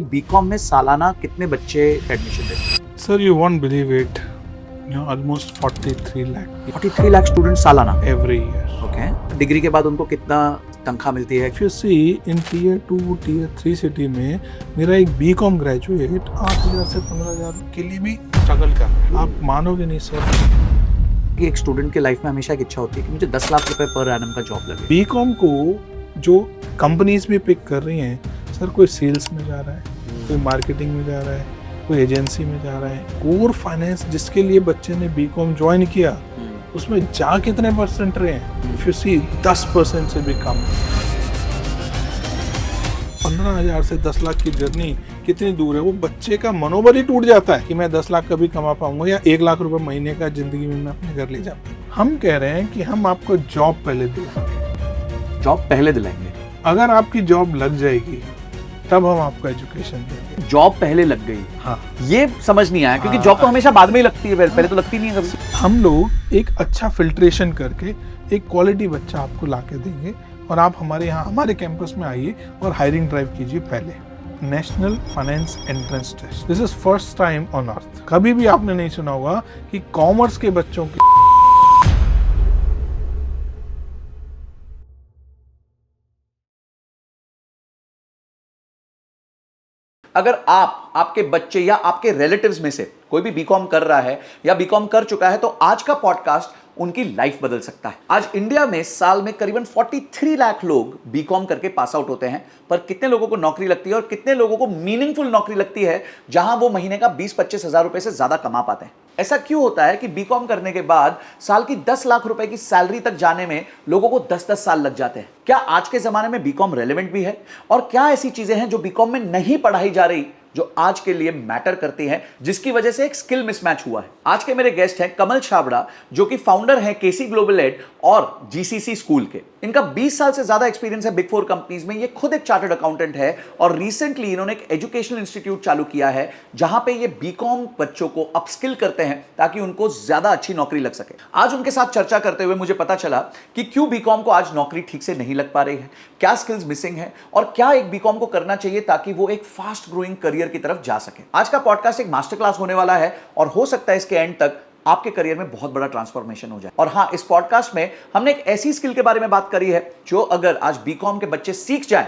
BCom में सालाना कितने बच्चे एडमिशन लेते हैं? Sir, you won't believe it. Almost 43 lakh 43 lakh student सालाना। every year. ओके, डिग्री के बाद उनको कितना तनख्वाह मिलती है? If you see in tier 2, tier 3 city में मेरा एक बीकॉम ग्रेजुएट 8,000 से 15,000 के लिए भी स्ट्रगल कर रहा है। आप मानोगे नहीं सर। कि एक स्टूडेंट की लाइफ में हमेशा एक इच्छा होती है कि मुझे 10 लाख रुपए पर एनम का जॉब लगे। बीकॉम को जो कंपनीज भी पिक कर रही हैं, सर कोई सेल्स में जा रहा है, कोई मार्केटिंग में जा रहा है, कोई एजेंसी में जा रहा है। कोर फाइनेंस जिसके लिए बच्चे ने बीकॉम ज्वाइन किया उसमें जा कितने परसेंट रहे हैं? इफ यू सी 10% से भी कम। 15,000 से 10 लाख की जर्नी कितनी दूर है। वो बच्चे का मनोबल ही टूट जाता है कि मैं 10 लाख कभी कमा पाऊंगा या 1 लाख रुपए महीने का जिंदगी में मैं अपने घर ले जाऊंगा। हम कह रहे हैं कि हम आपको जॉब पहले दिलाएंगे। जॉब पहले दिलाएंगे। अगर आपकी जॉब लग जाएगी तब हम आपको एजुकेशन देंगे। जॉब पहले लग गई, हाँ, ये समझ नहीं आया क्योंकि जॉब तो हमेशा बाद में ही लगती है, पहले तो लगती नहीं है कभी। हम लोग एक अच्छा फिल्ट्रेशन करके एक क्वालिटी बच्चा आपको ला के देंगे और आप हमारे यहाँ हमारे कैंपस में आइए और हायरिंग ड्राइव कीजिए। पहले national finance entrance test, this is first time on earth. कभी भी आपने नहीं सुना होगा कि कॉमर्स के बच्चों की अगर आप, आपके बच्चे या आपके रिलेटिव्स में से कोई भी बीकॉम कर रहा है या बीकॉम कर चुका है तो आज का पॉडकास्ट उनकी लाइफ बदल सकता है। आज इंडिया में साल में करीबन 43 लाख लोग बीकॉम करके पास आउट होते हैं, पर कितने लोगों को नौकरी लगती है और कितने लोगों को मीनिंगफुल नौकरी लगती है जहां वो महीने का 20-25 हजार रुपए से ज्यादा कमा पाते हैं? ऐसा क्यों होता है कि बीकॉम करने के बाद साल की 10 लाख रुपए की सैलरी तक जाने में लोगों को 10-10 साल लग जाते हैं? क्या आज के जमाने में बीकॉम रेलेवेंट भी है? और क्या ऐसी चीजें हैं जो बीकॉम में नहीं पढ़ाई जा रही जो आज के लिए मैटर करती हैं, जिसकी वजह से एक स्किल मिसमैच हुआ है? आज के मेरे गेस्ट हैं कमल छाबड़ा, जो कि फाउंडर हैं केसी ग्लोबल एड और जीसीसी स्कूल के। इनका 20 साल से ज्यादा एक्सपीरियंस है बिग 4 कंपनीज में। ये खुद एक चार्टर्ड अकाउंटेंट है और रिसेंटली इन्होंने एक एजुकेशनल इंस्टीट्यूट चालू किया है जहां पे ये बीकॉम बच्चों को अपस्किल करते हैं ताकि उनको ज्यादा अच्छी नौकरी लग सके। आज उनके साथ चर्चा करते हुए मुझे पता चला कि क्यों बीकॉम को आज नौकरी ठीक से नहीं लग पा रही है, क्या स्किल्स मिसिंग है और क्या एक बीकॉम को करना चाहिए ताकि वो एक फास्ट ग्रोइंग करियर की तरफ जा सके। आज का पॉडकास्ट एक मास्टर क्लास होने वाला है और हो सकता है इसके एंड तक आपके करियर में बहुत बड़ा ट्रांसफॉर्मेशन हो जाए। और हां, इस पॉडकास्ट में हमने एक ऐसी स्किल के बारे में बात करी है जो अगर आज बीकॉम के बच्चे सीख जाएं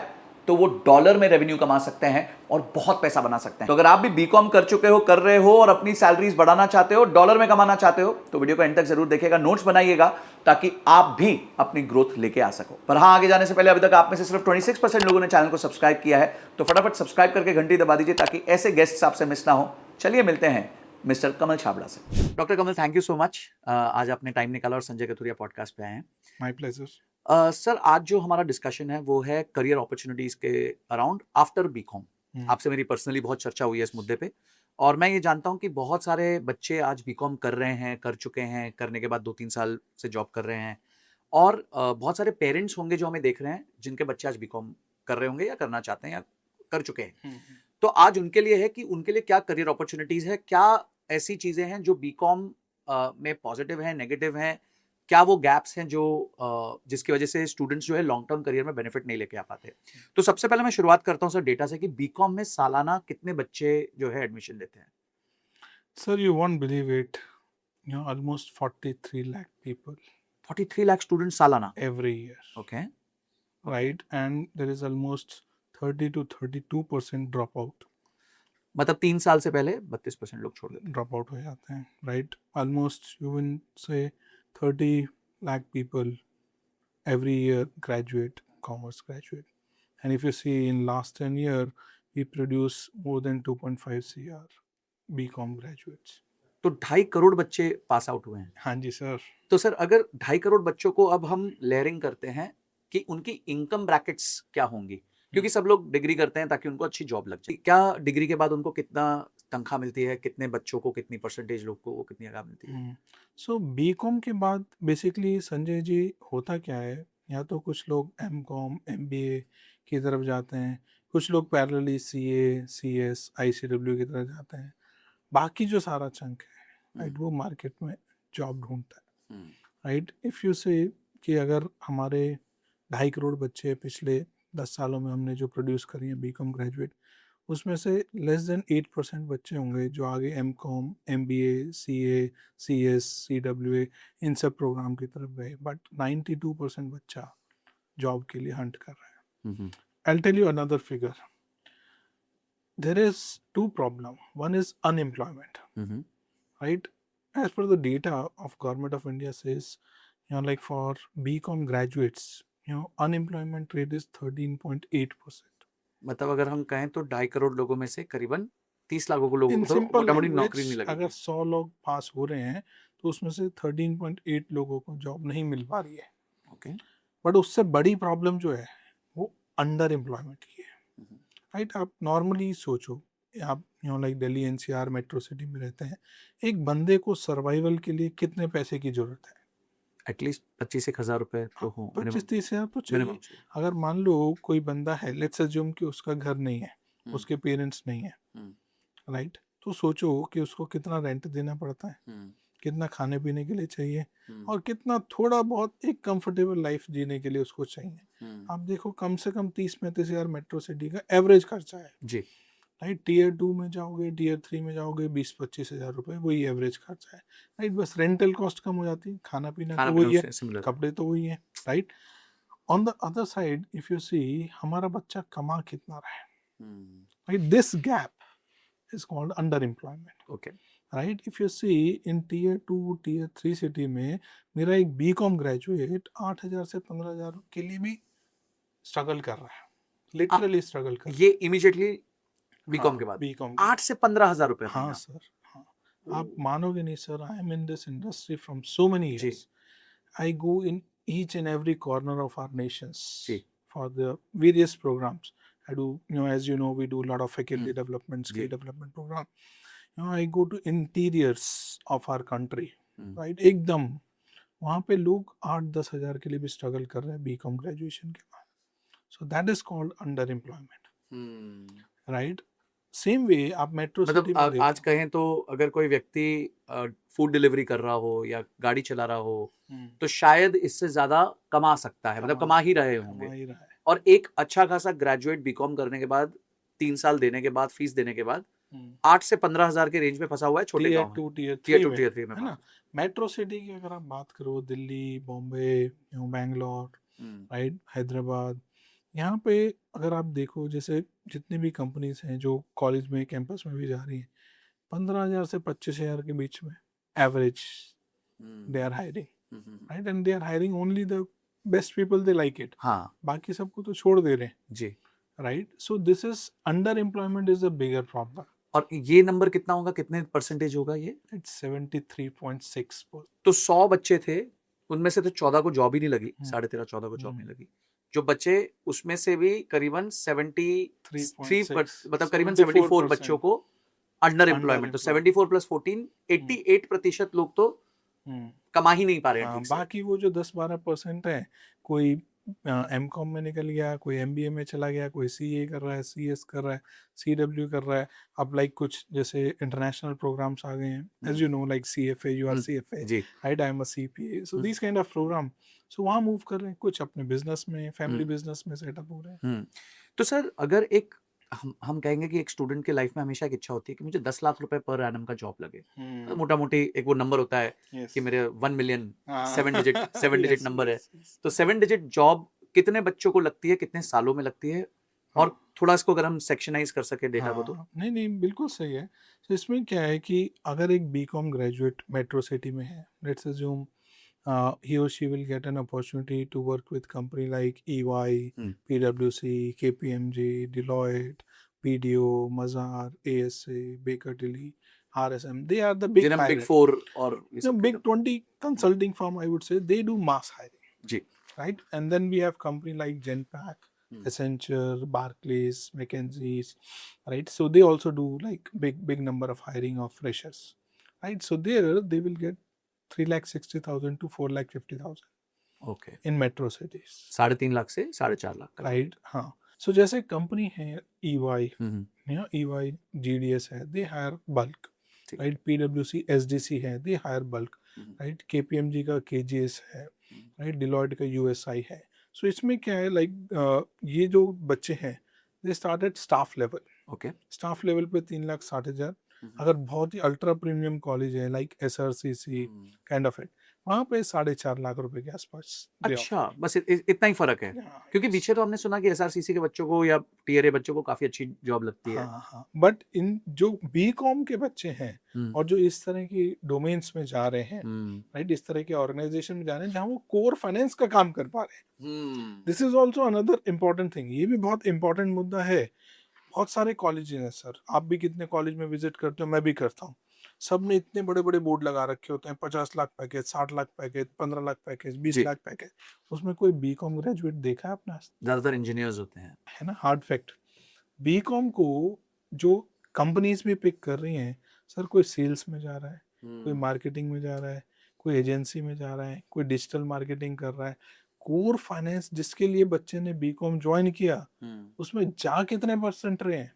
तो वो डॉलर में रेवेन्यू कमा सकते हैं और बहुत पैसा बना सकते हैं। तो अगर आप भी बीकॉम कर चुके हो, कर रहे हो और अपनी सैलरीज बढ़ाना चाहते हो, डॉलर में कमाना चाहते हो, तो वीडियो को एंड तक जरूर देखिएगा, नोट्स बनाइएगा ताकि आप भी अपनी ग्रोथ लेके आ सको। पर हाँ, आगे जाने से पहले अभी तक आप में से सिर्फ 26% लोगों ने चैनल को सब्सक्राइब किया है, तो फटाफट सब्सक्राइब करके घंटी दबा दीजिए ताकि ऐसे गेस्ट्स आपसे मिस ना हो। चलिए मिलते हैं मिस्टर कमल छाबड़ा से। Doctor Kamal, thank you so much, आज आपने टाइम निकाला और संजय कथुरिया पॉडकास्ट पे आए हैं। My pleasure. सर, आज जो हमारा डिस्कशन है वो है करियर अपॉर्चुनिटीज के अराउंड आफ्टर बीकॉम। आपसे मेरी पर्सनली बहुत चर्चा हुई है इस मुद्दे पे और मैं ये जानता हूँ कि बहुत सारे बच्चे आज बीकॉम कर रहे हैं, कर चुके हैं, करने के बाद 2-3 साल से जॉब कर रहे हैं और बहुत सारे पेरेंट्स होंगे जो हमें देख रहे हैं जिनके बच्चे आज बीकॉम कर रहे होंगे या करना चाहते हैं या कर चुके हैं। तो आज उनके लिए है कि उनके लिए क्या करियर अपॉर्चुनिटीज है, क्या ऐसी चीजें हैं जो बीकॉम में पॉजिटिव हैं, नेगेटिव हैं, क्या वो गैप्स हैं जो जिसकी वजह से स्टूडेंट्स जो है लॉन्ग टर्म करियर में बेनिफिट नहीं लेके आ पाते। तो सबसे पहले मैं शुरुआत करता हूं सर डेटा से कि बीकॉम में सालाना कितने बच्चे जो है एडमिशन लेते हैं? Sir, you won't believe it. Almost 43 lakh people 43 lakh student सालाना every year, okay. right? And there is almost 30 to 32% dropout. मतलब 3 साल से पहले 32% लोग छोड़ देते ड्रॉप आउट हो जाते हैं, right? Almost you will say 30 lakh people every year graduate, commerce graduate. And if you see in last 10 year, we produce more than 2.5 CR BCom graduates. तो 2.5 करोड़ बच्चे पास आउट हुए हैं। हाँ जी सर। तो सर, अगर 2.5 करोड़ बच्चों को अब हम लेयरिंग करते हैं कि उनकी इनकम ब्रैकेट्स क्या होंगी, क्योंकि सब लोग डिग्री करते हैं ताकि उनको अच्छी जॉब लग जाए। क्या डिग्री के बाद उनको कितना तनख्वाह मिलती है, कितने बच्चों को, कितनी परसेंटेज लोग को कितनी तनख्वाह मिलती है? सो बीकॉम के बाद बेसिकली संजय जी होता क्या है, या तो कुछ लोग एमकॉम एमबीए की तरफ जाते हैं, कुछ लोग पैरेलली सीए सीएस आईसीडब्ल्यू की तरफ जाते हैं, बाकी जो सारा चंक है राइट वो मार्केट में जॉब ढूंढता है, राइट? इफ़ यू से कि अगर हमारे 2.5 करोड़ बच्चे पिछले 10 सालों में हमने जो प्रोड्यूस करी हैं बीकॉम ग्रेजुएट, उसमें से लेस देन 8% बच्चे होंगे जो आगे एम.कॉम, एम.बी.ए, सी.ए, सी.एस, सी.डब्ल्यू.ए इन सब प्रोग्राम की तरफ गए, बट 92% बच्चा जॉब के लिए हंट कर रहा है। I'll tell you another figure. There is two problem. One is unemployment, right? As per the data of Government of India says, like for BCom graduates, unemployment rate is 13.8%. मतलब अगर हम कहें तो 2.5 करोड़ लोगों में से करीबन 30 लाखों को लोगों इन को तो सिंपल मोटा मोटी लैंग्वेज, नौकरी नहीं अगर लगेगी। 100 लोग पास हो रहे हैं तो उसमें से 13.8 लोगों को जॉब नहीं मिल पा रही है। ओके। बट उससे बड़ी प्रॉब्लम जो है वो अंडर एम्प्लॉयमेंट की है, राइट? आप नॉर्मली सोचो, आप like Delhi NCR metro city में रहते हैं, एक बंदे को सर्वाइवल के लिए कितने पैसे की जरूरत है? एटलीस्ट 25,000 रुपए तो हो, 25-30 हज़ार तो चाहिए। मिनिमम चाहिए। अगर मान लो कोई बंदा है, लेट्स अज्यूम कि उसका घर नहीं है, उसके पेरेंट्स नहीं है, राइट? तो सोचो कि उसको कितना रेंट देना पड़ता है, कितना खाने पीने के लिए चाहिए, और कितना थोड़ा बहुत एक कंफर्टेबल लाइफ जीने के लिए उसको चाहिए। आप देखो कम से कम 30-35 हज़ार मेट्रो सिटी का एवरेज खर्चा है जी। राइट। टीयर 2 में जाओगे, टीयर 3 में जाओगे, 20-25 हज़ार रुपये वही एवरेज खर्चा है, राइट? बस रेंटल कॉस्ट कम हो जाती है, खाना पीना तो वही है, सिमिलर। कपड़े तो वही है, right? On the other side if you see, हमारा बच्चा कमा कितना रहा है, right? This gap is called underemployment. Okay. Right, if you see in tier 2 tier 3 city में मेरा एक बीकॉम ग्रेजुएट 8,000 से 15,000 के लिए भी स्ट्रगल कर रहा है, लिटरली स्ट्रगल कर रहा है। ये इमीडिएटली बीकॉम हाँ, के बाद बीकॉम 8 से 15,000 रुपए हाँ सर, हाँ। आप मानोगे नहीं sir, I am in this industry from so many years, I go in each and every corner of our nations for the various programs. I do, as you know, we do a lot of faculty development, skill development program. I go to interiors of our country, right? एकदम वहाँ पे लोग 8-10 हज़ार के लिए भी struggle कर रहे हैं बीकॉम ग्रेजुएशन के बाद। सो that is called under employment, right? Same way आप मेट्रो सिटी में देखो, आज कहें तो अगर कोई व्यक्ति फूड डिलीवरी कर रहा हो या गाड़ी चला रहा हो तो शायद इससे ज्यादा कमा सकता है, मतलब कमा ही रहे होंगे। और एक अच्छा खासा ग्रेजुएट बीकॉम करने के बाद 3 साल देने के बाद, फीस देने के बाद 8 से 15,000 के रेंज में फंसा हुआ है छोटे गांव में, टीयर 2 में, है ना? मेट्रो सिटी की अगर आप बात करो, दिल्ली, बॉम्बे, बैंगलोर, राइट, हैदराबाद, यहाँ पे अगर आप देखो, जैसे जितनी भी कंपनीज हैं जो कॉलेज में कैंपस में भी जा रही हैं, 15,000 से 25,000 के बीच में average they are hiring, right? And they are hiring only the best people, they like it. हाँ, बाकी सबको तो छोड़ दे रहे हैं जी, right? So this is underemployment is a bigger problem. और ये नंबर कितना होगा, कितने परसेंटेज होगा ये? इट्स 73.6। तो 100 बच्चे थे, उनमें से तो 14 को जॉब ही नहीं लगी, 13.5-14 को जॉब नहीं लगी। जो बच्चे उसमें से भी करीबन 73, मतलब करीबन 74 बच्चों को अंडर एम्प्लॉयमेंट, तो 74 प्लस 14, 88% लोग तो कमा ही नहीं पा रहे हैं। बाकी वो जो 10-12% है, कोई एमकॉम में निकल गया, कोई एमबीए में चला गया, कोई सीए कर रहा है, सीएस कर रहा है, सीडब्ल्यू कर रहा है। अब लाइक कुछ जैसे इंटरनेशनल प्रोग्राम्स आ गए हैं, as you know, like CFA, you are CFA, right? I am a CPA, so this kind of program, so वहाँ मूव कर रहे हैं, कुछ अपने बिजनेस में, फैमिली बिजनेस में सेटअप हो रहे हैं। तो सर अगर एक हम कहेंगे कि एक स्टूडेंट के लाइफ में हमेशा एक इच्छा होती है कि मुझे 10 लाख रुपए पर एनम का जॉब लगे, मोटा मोटी एक वो नंबर होता है कि मेरे 1 मिलियन 7 डिजिट नंबर है। तो 7 डिजिट जॉब कितने बच्चों को लगती है, कितने सालों में लगती है? और थोड़ा इसको अगर हम सेक्शनाइज कर सके डेटा को तो। नहीं बिल्कुल सही है। तो इसमें क्या है कि अगर एक बीकॉम ग्रेजुएट मेट्रो सिटी में है, let's assume he or she will get an opportunity to work with company like EY, PwC, KPMG, Deloitte, BDO, Mazar, ASA, Baker Tilly, RSM. They are the big Big 4 or big 20 consulting firm, I would say. They do mass hiring. जी. Right? And then we have company like Genpact, Accenture, Barclays, McKinsey, right? So they also do like big number of hiring of freshers, right? So there they will get 3,60,000 to 4,50,000 okay in metro cities, 3.5 lakh से 4.5 lakh, right? हाँ, सो जैसे company है EY, EY GDS है, they hire bulk, right? PwC SDC है, they hire bulk, right? KPMG का KGS है, right? Deloitte का USI है। सो इसमें क्या है, लाइक ये जो बच्चे हैं दे start eight staff level. Okay. Staff level पे 3,60,000। अगर बहुत ही अल्ट्रा प्रीमियम कॉलेज है like SRCC kind of it, वहाँ पे 4.5 लाख रुपए के आसपास they अच्छा, offer। बस इतना ही फर्क है, Yeah, क्योंकि yes. पीछे तो हमने सुना कि एसआरसीसी के बच्चों को या टीयर ए बच्चों को काफी अच्छी जॉब लगती है। हाँ हाँ, बट इन जो B.Com के बच्चे हैं हम्म, और जो इस तरह की डोमेन्स में जा रहे हैं, राइट, इस तरह के ऑर्गेनाइजेशन में जा रहे हैं जहाँ वो कोर फाइनेंस का काम कर पा रहे हैं, this is also another important thing. ये भी बहुत इंपॉर्टेंट मुद्दा है। बहुत सारे कॉलेज हैं सर, आप भी कितने कॉलेज में विजिट करते हो, मैं भी करता हूँ। सब ने इतने बड़े बड़े बोर्ड लगा रखे होते हैं, 50 lakh package, 60 lakh package, 15 lakh package, 20 जी। लाख पैकेज। उसमें कोई B.Com ग्रेजुएट देखा है आपने आज? ज्यादातर इंजीनियर्स होते हैं। है ना, हार्ड फैक्ट। B.Com को जो कंपनीज भी पिक कर रही हैं सर, कोई सेल्स में जा रहा है, कोई मार्केटिंग में जा रहा है, कोई एजेंसी में जा रहा है, कोई डिजिटल मार्केटिंग कर रहा है। कोर फाइनेंस जिसके लिए बच्चे ने B.Com ज्वाइन किया, उसमें जा कितने परसेंट रहे हैं?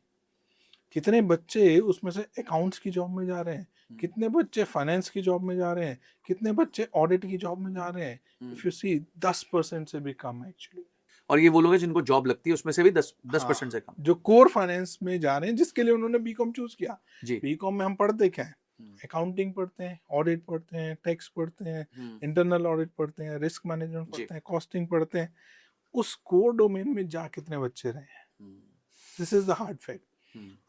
कितने बच्चे उसमें से अकाउंट्स की जॉब में जा रहे हैं, कितने बच्चे फाइनेंस की जॉब में जा रहे हैं, कितने बच्चे ऑडिट की जॉब में जा रहे हैं? इफ यू सी 10% से भी कम है एक्चुअली। और ये वो लोग हैं जिनको जॉब लगती है उसमें से भी 10% से कम। जो कोर फाइनेंस में जा रहे हैं, जिसके लिए उन्होंने B.Com चूज किया। जी। B.Com में हम पढ़ते क्या है? अकाउंटिंग पढ़ते हैं, ऑडिट पढ़ते हैं, टैक्स पढ़ते हैं, इंटरनल ऑडिट पढ़ते हैं, रिस्क मैनेजमेंट पढ़ते हैं, कॉस्टिंग पढ़ते हैं। उस कोर डोमेन में जा कितने बच्चे रहे हैं? This is the hard fact.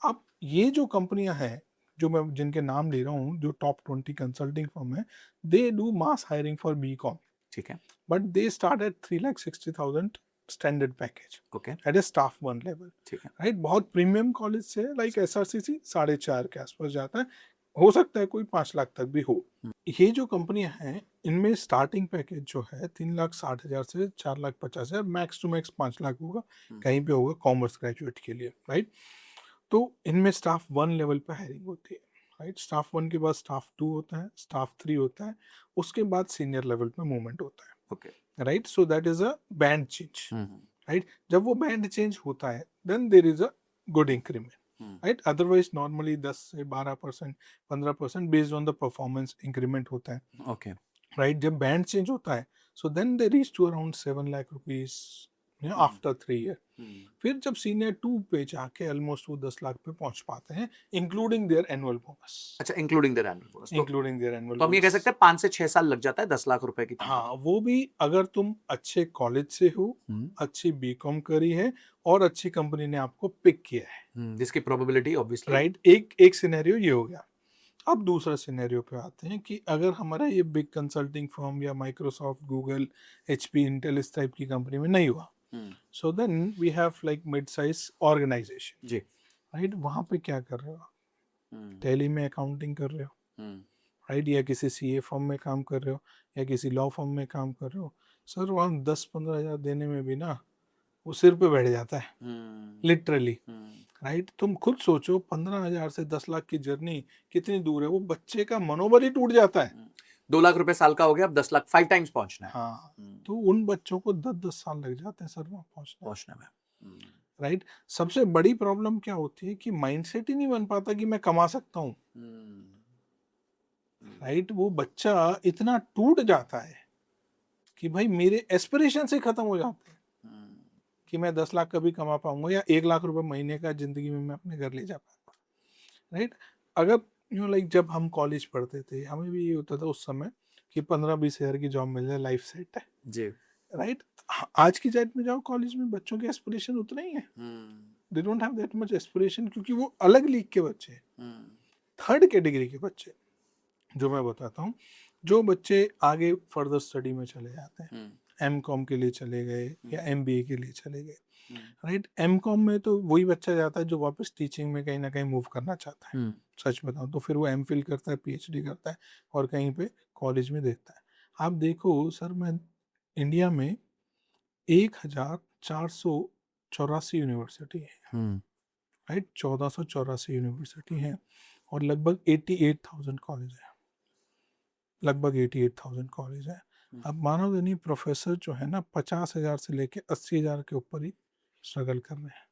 अब ये जो कंपनियां हैं जो मैं जिनके नाम ले रहा हूँ, जो टॉप 20 कंसल्टिंग फर्म है, they do mass hiring for B.Com, ठीक है। But they start at 3,60,000 standard package okay. At a staff 1 level, ठीक है। राइट। बहुत प्रीमियम कॉलेज से लाइक SRCC 4.5 के आसपास जाता है, हो सकता है कोई 5 लाख तक भी हो। ये जो कंपनियां हैं इनमें स्टार्टिंग पैकेज जो है 3,60,000 से 4,50,000, मैक्स टू मैक्स 5 लाख होगा, कहीं पे होगा कॉमर्स ग्रेजुएट के लिए, राइट। तो इनमें स्टाफ 1 लेवल पे हायरिंग होती है, राइट। स्टाफ 1 के बाद स्टाफ 2 होता है, स्टाफ 3 होता है, उसके बाद सीनियर लेवल पे मूवमेंट होता है, okay. Right. So that is a band change, right. जब वो बैंड चेंज होता है then there is a good increment, right. Otherwise normally 10 से 12%, 15% based on the performance increment होता है, ओके। राइट। जब बैंड चेंज होता है so then they reach to around 7 lakh rupees after 3 year. फिर जब सीनियर 2 पे जाके ऑलमोस्ट वो 10 लाख पे पहुंच पाते हैं, इंक्लूडिंग देयर एनुअल बोनस। अच्छा, including there annual bonus. Including there annual तो हम ये कह सकते हैं 5 से 6 साल लग जाता है 10 लाख रुपए की। हाँ, वो भी अगर तुम अच्छे कॉलेज से हो, अच्छी B.Com करी है और अच्छी कंपनी ने आपको पिक किया है, जिसकी प्रोबेबिलिटी ऑब्वियसली, राइट। एक सिनेरियो ये हो गया। अब दूसरा सिनेरियो पे आते हैं कि अगर हमारा ये बिग कंसल्टिंग फर्म या माइक्रोसॉफ्ट, गूगल, HP, इंटेल इस टाइप की कंपनी में नहीं हुआ, so then we have like mid size organisation, जी, राइट। वहां पे क्या कर रहे हो आप? टैली में अकाउंटिंग कर रहे हो, राइट, या किसी CA फर्म में काम कर रहे हो, या किसी लॉ फर्म में काम कर रहे हो। सर वहाँ 10-15 हज़ार देने में भी ना वो सिर पे बैठ जाता है, लिटरली, राइट। तुम खुद सोचो 15,000 से 10 लाख की जर्नी कितनी दूर है, वो बच्चे का मनोबल ही टूट जाता है। 2 लाख रुपए साल का हो गया, अब 10 लाख 5 टाइम्स पहुंचना है। हाँ, तो उन बच्चों को 10-10 साल लग जाते हैं सर वहाँ पहुंचने में। राइट। सबसे बड़ी प्रॉब्लम क्या होती है कि माइंडसेट ही नहीं बन पाता कि मैं कमा सकता हूँ, राइट। वो बच्चा इतना टूट जाता है कि भाई मेरे एस्पिरेशन से खत्म हो जाते हैं कि मैं 10 लाख कभी कमा पाऊंगा या 1 लाख रुपए महीने का जिंदगी में मैं अपने घर ले जा पाऊंगा, राइट। अगर लाइक जब हम कॉलेज पढ़ते थे हमें भी ये होता था उस समय कि 15-20 हज़ार की जॉब मिल जाए लाइफ सेट है जी, राइट। आज की डेट में जाओ कॉलेज में, बच्चों के एस्पिरेशन उतने ही है, they don't have that much aspiration, क्योंकि वो अलग लीग के बच्चे, थर्ड कैटेगरी के बच्चे जो मैं बताता हूँ, जो बच्चे आगे फर्दर स्टडी में चले जाते हैं, M.Com के लिए चले गए या MBA के लिए चले गए, राइट। M.Com में तो वही बच्चा जाता है जो वापस टीचिंग में कहीं ना कहीं मूव करना चाहता है, सच बताऊं तो फिर वो MPhil करता है, PhD करता है और कहीं पे कॉलेज में देखता है। आप देखो सर, मैं इंडिया में 1,484 यूनिवर्सिटी है, राइट। 1,484 यूनिवर्सिटी है और लगभग 88,000 कॉलेज है, लगभग 88,000 कॉलेज है। अब मानोगे नहीं, प्रोफेसर जो है ना 50,000 से लेके 80,000 के ऊपर ही स्ट्रगल कर रहे हैं।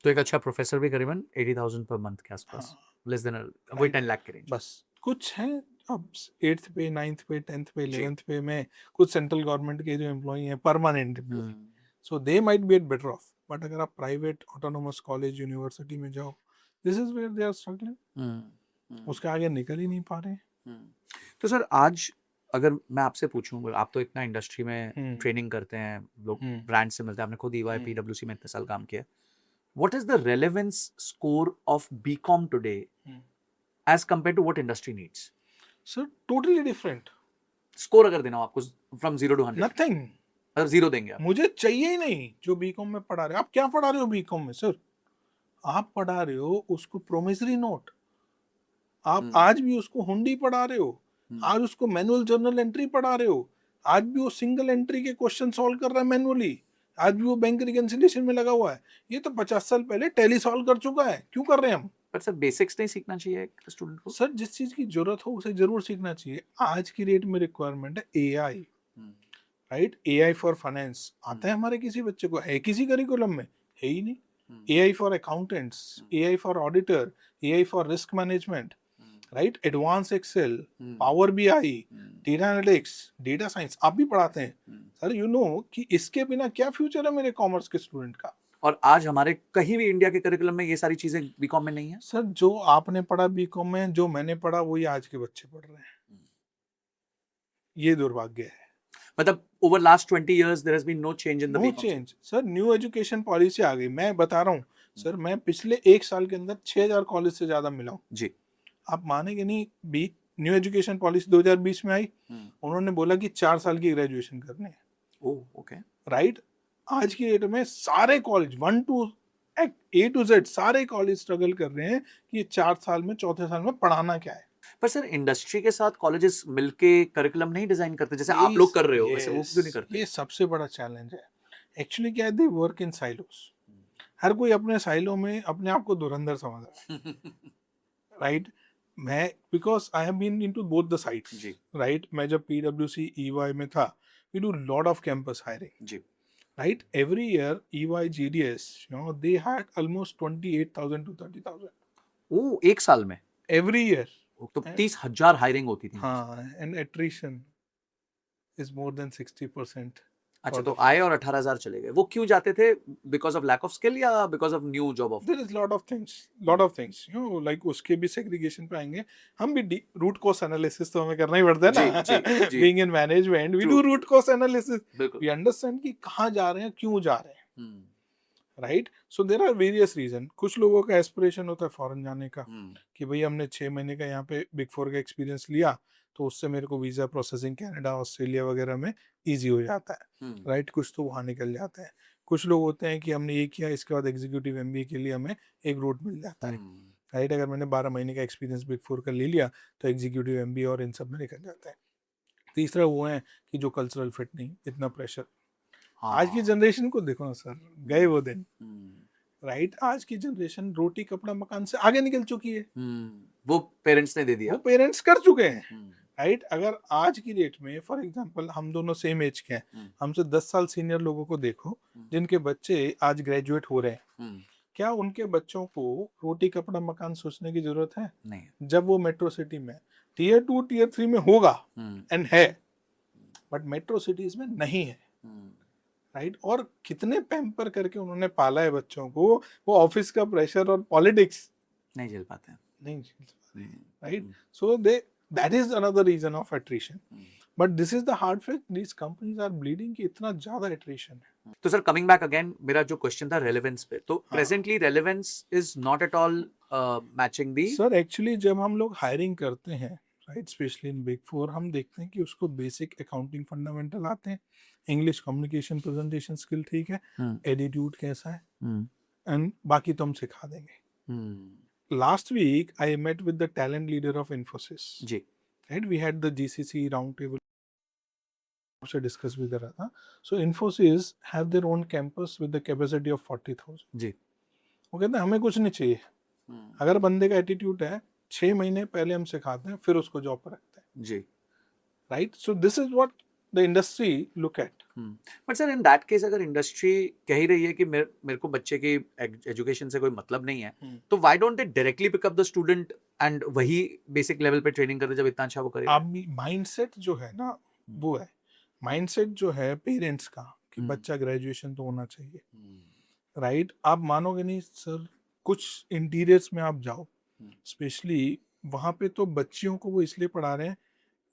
तो एक अच्छा प्रोफेसर भी करीबन 80,000 पर मंथ के आसपास, लेस देन वही 10 लाख के रेंज। बस कुछ है अब 8th पे, 9th पे, 10th पे, 11th पे में कुछ सेंट्रल गवर्नमेंट के जो एम्प्लॉई हैं permanent, so they might be at better off, but अगर आप प्राइवेट ऑटोनोमस कॉलेज यूनिवर्सिटी में जाओ, this is where they are struggling, उसके आगे निकल ही नहीं पा रहे। तो सर आज अगर मैं आपसे पूछूं, आप तो इतना इंडस्ट्री में ट्रेनिंग करते हैं, लोग ब्रांड से मिलते हैं, आपने खुद EY PwC में इतने साल काम किया, what is the relevance score of BCom today as compare to what industry needs? Sir totally different score अगर देना हो आपको फ्रॉम 0 to 100, नथिंग, अगर 0 देंगे आप? मुझे चाहिए ही नहीं जो बीकॉम में पढ़ा रहे हो। आप क्या पढ़ा रहे हो बीकॉम में सर? आप पढ़ा रहे हो उसको प्रोमिसरी नोट, आप आज भी उसको हुंडी पढ़ा रहे हो, आज उसको मैनुअल जर्नल एंट्री पढ़ा रहे हो, आज भी वो सिंगल एंट्री के क्वेश्चन सॉल्व कर रहा है मैनुअली, आज भी वो बैंक रिकंसिलिएशन में लगा हुआ है। ये तो 50 साल पहले टैली सॉल्व कर चुका है, क्यों कर रहे हैं हम? पर सर बेसिक्स नहीं सीखना चाहिए एक स्टूडेंट को? सर जिस चीज की जरूरत हो उसे जरूर सीखना चाहिए। आज की डेट में रिक्वायरमेंट है AI, right? AI for finance आता है हमारे किसी बच्चे को? है किसी करिकुलम में? है ही नहीं। AI for accountants, AI for auditor, AI for risk management, right? Advance Excel, power BI, data analytics, data science आप भी पढ़ाते हैं सर। यू नो कि इसके बिना क्या फ्यूचर है मेरे कॉमर्स के स्टूडेंट का? और आज हमारे कहीं भी इंडिया के करिकुलम में ये सारी चीजें बीकॉम में नहीं है। सर जो आपने पढ़ा बीकॉम में, जो मैंने पढ़ा, वही आज के बच्चे पढ़ रहे हैं। ये दुर्भाग्य है। मतलब over last 20 years there has been no change in the no BCom change sir. New education policy आ गई। मैं बता रहा हूँ सर, मैं पिछले 1 साल के अंदर 6000 कॉलेज से ज्यादा मिला हूँ जी। आप मानेंगे नहीं। न्यू एजुकेशन पॉलिसी 2020 में आई, उन्होंने बोला कि 4 साल की ग्रेजुएशन करनी है। Oh okay, right? आज की डेट में सारे college 1 to A to Z सारे कॉलेज स्ट्रगल कर रहे हैं कि ये 4 साल में, चौथे साल में पढ़ाना क्या है। पर सर इंडस्ट्री के साथ कॉलेजेस मिलके करिकुलम नहीं डिजाइन करते जैसे आप लोग कर रहे हो, वैसे वो क्यों नहीं करते? ये सबसे बड़ा चैलेंज है। एक्चुअली क्या है, दे वर्क इन साइलोस। हर कोई अपने साइलो में अपने आप को धुरंधर समझ रहा है, राइट? मैं because I have been into both the sides, right? मैं जब PwC EY में था, we do lot of campus hiring जी, right? Every year EY GDS, you know, they had almost 28,000 to 30,000 ओह, एक साल में एवरी ईयर। तो 30,000 हायरिंग होती थी। हाँ, and attrition is more than 60%। अच्छा, तो आए और 18,000 चले गए, वो क्यों जाते थे? Because of lack of skill या because of new job offer? There is lot of things you know, like उसके भी सेग्रीगेशन पे आएंगे हम भी। रूट कॉज एनालिसिस तो हमें करना ही पड़ता है ना, being in management we do root cause analysis, we understand कि कहाँ जा रहे हैं, क्यों जा रहे हैं, right? So there are various reason. कुछ लोगों का एस्पिरेशन होता है फॉरेन जाने का, कि भाई हमने 6 महीने का यहाँ पे बिग 4 का एक्सपीरियंस लिया, तो उससे मेरे को वीजा प्रोसेसिंग कनाडा, ऑस्ट्रेलिया वगैरह में इजी हो जाता है, राइट? कुछ तो वहाँ निकल जाते हैं। कुछ लोग होते हैं कि हमने ये किया, इसके बाद एग्जीक्यूटिव MBA के लिए हमें एक रूट मिल जाता है, राइट? अगर मैंने 12 महीने का एक्सपीरियंस बिग 4 का ले लिया तो एग्जीक्यूटिव MBA और इन सब में निकल जाता है। तीसरा वो है कि जो कल्चरल फिट नहीं, इतना प्रेशर। आज की जनरेशन को देखो ना सर, गए वो दिन, राइट? आज की जनरेशन रोटी कपड़ा मकान से आगे निकल चुकी है। वो पेरेंट्स ने दे दिया, वो पेरेंट्स कर चुके हैं, राइट? अगर आज की डेट में फॉर एग्जांपल हम दोनों सेम एज के हैं, हमसे 10 साल सीनियर लोगों को देखो जिनके बच्चे आज ग्रेजुएट हो रहे हैं, क्या उनके बच्चों को रोटी कपड़ा मकान सोचने की जरूरत है? नहीं। जब वो मेट्रो सिटी में Tier 2 Tier 3 में होगा एंड है, बट मेट्रो सिटीज में नहीं है, राइट? और कितने पैम्पर करके उन्होंने पाला है बच्चों को, वो ऑफिस का प्रेशर और पॉलिटिक्स नहीं झेल पाते, right? So that is another reason of attrition, but this is the hard fact, these companies are bleeding कि इतना ज्यादा एट्रिशन है। तो सर कमिंग बैक अगेन, मेरा जो क्वेश्चन था रेलेवेंस पे, तो presently relevance is not at all matching the. Sir actually जब हम लोग हायरिंग करते हैं, राइट, स्पेशली इन बिग 4, हम देखते हैं कि उसको बेसिक अकाउंटिंग फंडामेंटल आते हैं, इंग्लिश कम्युनिकेशन प्रेजेंटेशन स्किल ठीक है, एटीट्यूड कैसा है, एंड बाकी तो हम सिखा देंगे। Last week I met with the talent leader of Infosys ji, right? We had the GCC round table से डिस्कस भी कर रहा था। So Infosys have their own campus with the capacity of 40,000 जी। वो कहते हैं हमें कुछ नहीं चाहिए, अगर बंदे का एटीट्यूड है 6 महीने पहले हम सिखाते हैं, फिर उसको जॉब पर रखते हैं जी, right? So this is what the industry look at. But sir in that case अगर इंडस्ट्री कह ही रही है कि मेरे को बच्चे की एजुकेशन से कोई मतलब नहीं है, तो why don't they directly pick up the student and वही बेसिक लेवल पे ट्रेनिंग करते जब इतना अच्छा वो करेगा? अब माइंडसेट जो है ना, वो है माइंडसेट जो है पेरेंट्स का, कि बच्चा ग्रेजुएशन तो होना चाहिए, राइट? आप मानोगे नहीं सर, कुछ इंटीरियर्स में आप जाओ, स्पेशली वहाँ पे तो बच्चियों को वो इसलिए पढ़ा रहे हैं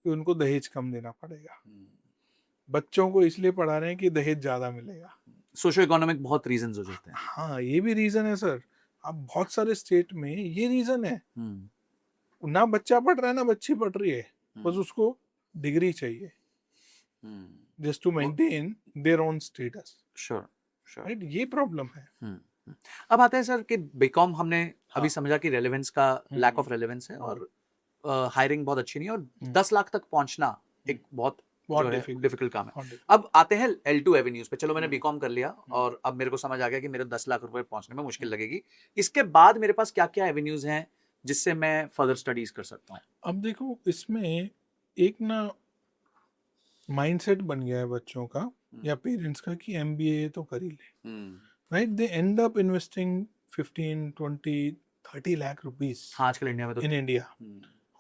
कि उनको दहेज कम देना पड़ेगा, बच्चों को इसलिए पढ़ा रहे हैं कि दहेज ज़्यादा मिलेगा। सोशो इकोनॉमिक बहुत रीजंस हो जाते हैं। हाँ, ये भी रीज़न है सर। अब बहुत सारे स्टेट में ये रीज़न है, ना बच्चा पढ़ रहा है ना बच्ची पढ़ रही है, बस उसको डिग्री चाहिए just to maintain their own status, sure sure. Right? ये प्रॉब्लम है। अब आते हैं सर कि बीकॉम हमने हाँ। अभी समझा कि रेलेवेंस का लैक ऑफ रेलेवेंस है और हायरिंग बहुत अच्छी नहीं है और 10 लाख तक पहुंचना एक बहुत डिफिकल्ट काम है। अब आते हैं L2 एवेन्यूज पे। चलो मैंने बीकॉम कर लिया और अब मेरे को समझ आ गया कि मेरे 10 लाख रुपए पहुंचने में मुश्किल लगेगी। इसके बाद मेरे पास क्या क्या एवेन्यूज हैं जिससे मैं फर्दर स्टडीज कर सकता हूँ? अब देखो, इसमें एक ना माइंडसेट बन गया है बच्चों का या पेरेंट्स का कि MBA तो कर ही ले, right? They end up investing 15, 20, 30 lakh rupees हाँ, आजकल इंडिया में तो इन इंडिया।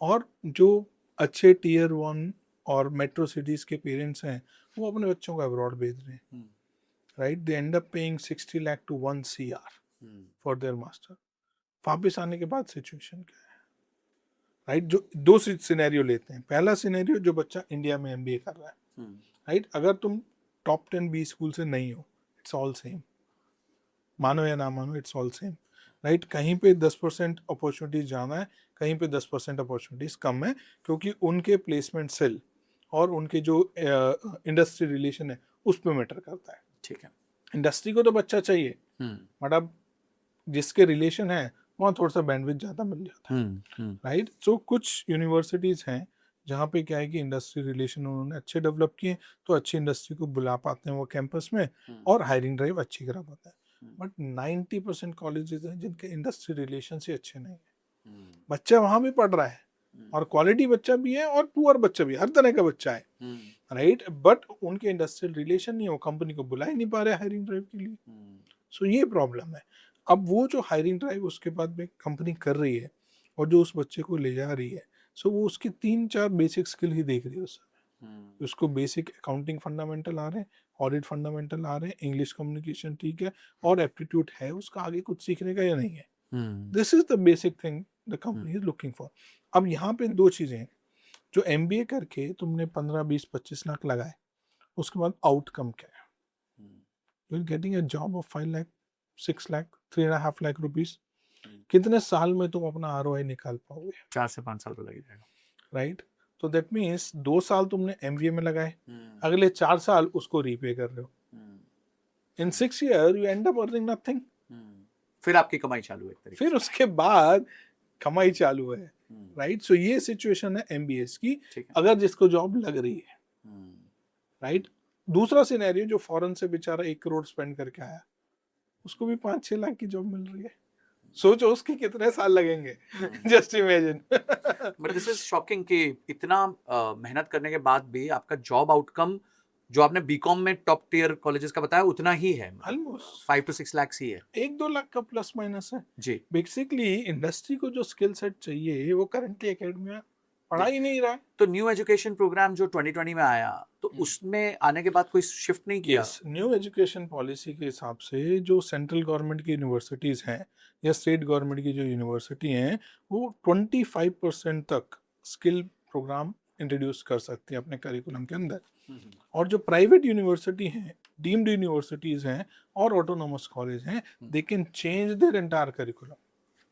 और जो अच्छे टियर 1 और मेट्रो सिटीज के पेरेंट्स हैं वो अपने बच्चों को अब्रॉड भेज रहे हैं, right? They end up paying 60 lakh to 1 CR for their master. वापस आने के बाद सिचुएशन क्या है, राइट? जो दो सिनेरियो लेते हैं। पहला सिनेरियो, जो बच्चा इंडिया में MBA कर रहा है, राइट? अगर तुम टॉप 10 B स्कूल से नहीं हो, इट्स ऑल सेम, मानो या ना मानो, इट्स ऑल सेम, राइट? कहीं पे 10% अपॉर्चुनिटीज ज़्यादा है, कहीं पे 10% अपॉर्चुनिटीज कम है, क्योंकि उनके प्लेसमेंट सेल और उनके जो इंडस्ट्री रिलेशन है उस पर मैटर करता है। ठीक है, इंडस्ट्री को तो बच्चा चाहिए, बट अब जिसके रिलेशन है वहाँ थोड़ा सा बैंडविड्थ ज़्यादा मिल जाता है, राइट? सो कुछ यूनिवर्सिटीज़ हैं जहाँ पे क्या है कि इंडस्ट्री रिलेशन उन्होंने अच्छे डेवलप किए, तो अच्छी इंडस्ट्री को बुला पाते हैं वो कैंपस में और हायरिंग ड्राइव अच्छी करा पाते हैं। बट 90% कॉलेजेस हैं जिनके इंडस्ट्री रिलेशन से अच्छे नहीं है। बच्चा वहाँ भी पढ़ रहा है और क्वालिटी बच्चा भी है और पुअर बच्चा भी, हर तरह का बच्चा है, राइट? बट उनके इंडस्ट्रियल रिलेशन नहीं है, वो कंपनी को बुला ही नहीं पा रहे हायरिंग ड्राइव के लिए। सो ये प्रॉब्लम है। अब वो जो हायरिंग ड्राइव उसके बाद में कंपनी कर रही है और जो उस बच्चे को ले जा रही है, सो वो उसकी 3-4 बेसिक स्किल ही देख रही है उस समय। उसको बेसिक अकाउंटिंग फंडामेंटल आ रहे हैं, ऑडिट फंडामेंटल आ रहे हैं, इंग्लिश कम्युनिकेशन ठीक है और एप्टीट्यूड है उसका आगे कुछ सीखने का या नहीं है। This is the basic thing the company is looking for. अब यहाँ पे दो चीजें हैं, जो MBA करके तुमने 15, 20, 25 लाख लगाए, उसके बाद आउटकम क्या है? You are getting a job of 5 lakh, 6 lakh, 3.5 lakh rupees. कितने साल में तुम अपना ROI निकाल पाओगे? 4 से 5 साल तो लग जाएगा, राइट? तो दैट मीन्स 2 साल तुमने MBA में लगाए, अगले 4 साल उसको रीपे कर रहे हो। इन 6 year you and up earning nothing. फिर आपकी कमाई चालू है एक तरीके फिर उसके बाद कमाई चालू है, राइट? सो ये सिचुएशन है MBAs की, अगर जिसको जॉब लग रही है, राइट? दूसरा सिनेरियो, जो फॉरेन से बेचारा 1 करोड़ स्पेंड करके आया, उसको भी 5-6 लाख की जॉब मिल रही है। सोचो उसके कितने साल लगेंगे, just imagine. But this is shocking कि इतना मेहनत करने के बाद भी आपका जॉब आउटकम जो आपने बीकॉम में टॉप टियर कॉलेजेस का बताया उतना ही है, ऑलमोस्ट 5 to 6 लाख ही है, 1-2 लाख का प्लस माइनस है जी। बेसिकली इंडस्ट्री को जो स्किल सेट चाहिए वो करंटली एकेडमी में पढ़ा ही नहीं रहा है। तो न्यू एजुकेशन प्रोग्राम जो 2020 में आया, तो उसमें आने के बाद कोई शिफ्ट नहीं किया? न्यू एजुकेशन पॉलिसी के हिसाब से जो सेंट्रल गवर्नमेंट की यूनिवर्सिटीज़ हैं या स्टेट गवर्नमेंट की जो यूनिवर्सिटी हैं, वो 25% तक स्किल प्रोग्राम इंट्रोड्यूस कर सकती है अपने करिकुलम के अंदर। और जो प्राइवेट यूनिवर्सिटी हैं, डीम्ड यूनिवर्सिटीज़ हैं और ऑटोनोमस कॉलेज हैं, they can change their entire curriculum.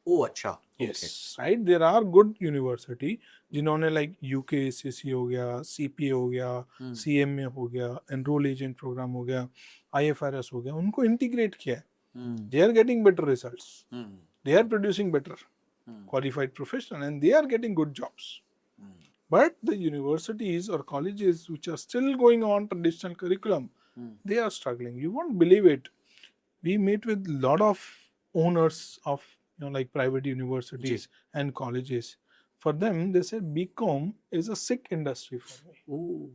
Oh अच्छा, yes, right? There are good university जिन्होंने लाइक UKSCC हो गया, CPA हो गया, CMA हो गया, एनरोल एजेंट प्रोग्राम हो गया, IFRS हो गया, उनको इंटीग्रेट किया है। They are getting better results, they are producing better qualified professional and they are getting good jobs. But the universities or colleges which are still going on traditional curriculum, they are struggling. You won't believe it. We meet with a lot of owners of like private universities and colleges. For them, they say BCom is a sick industry for me. Ooh.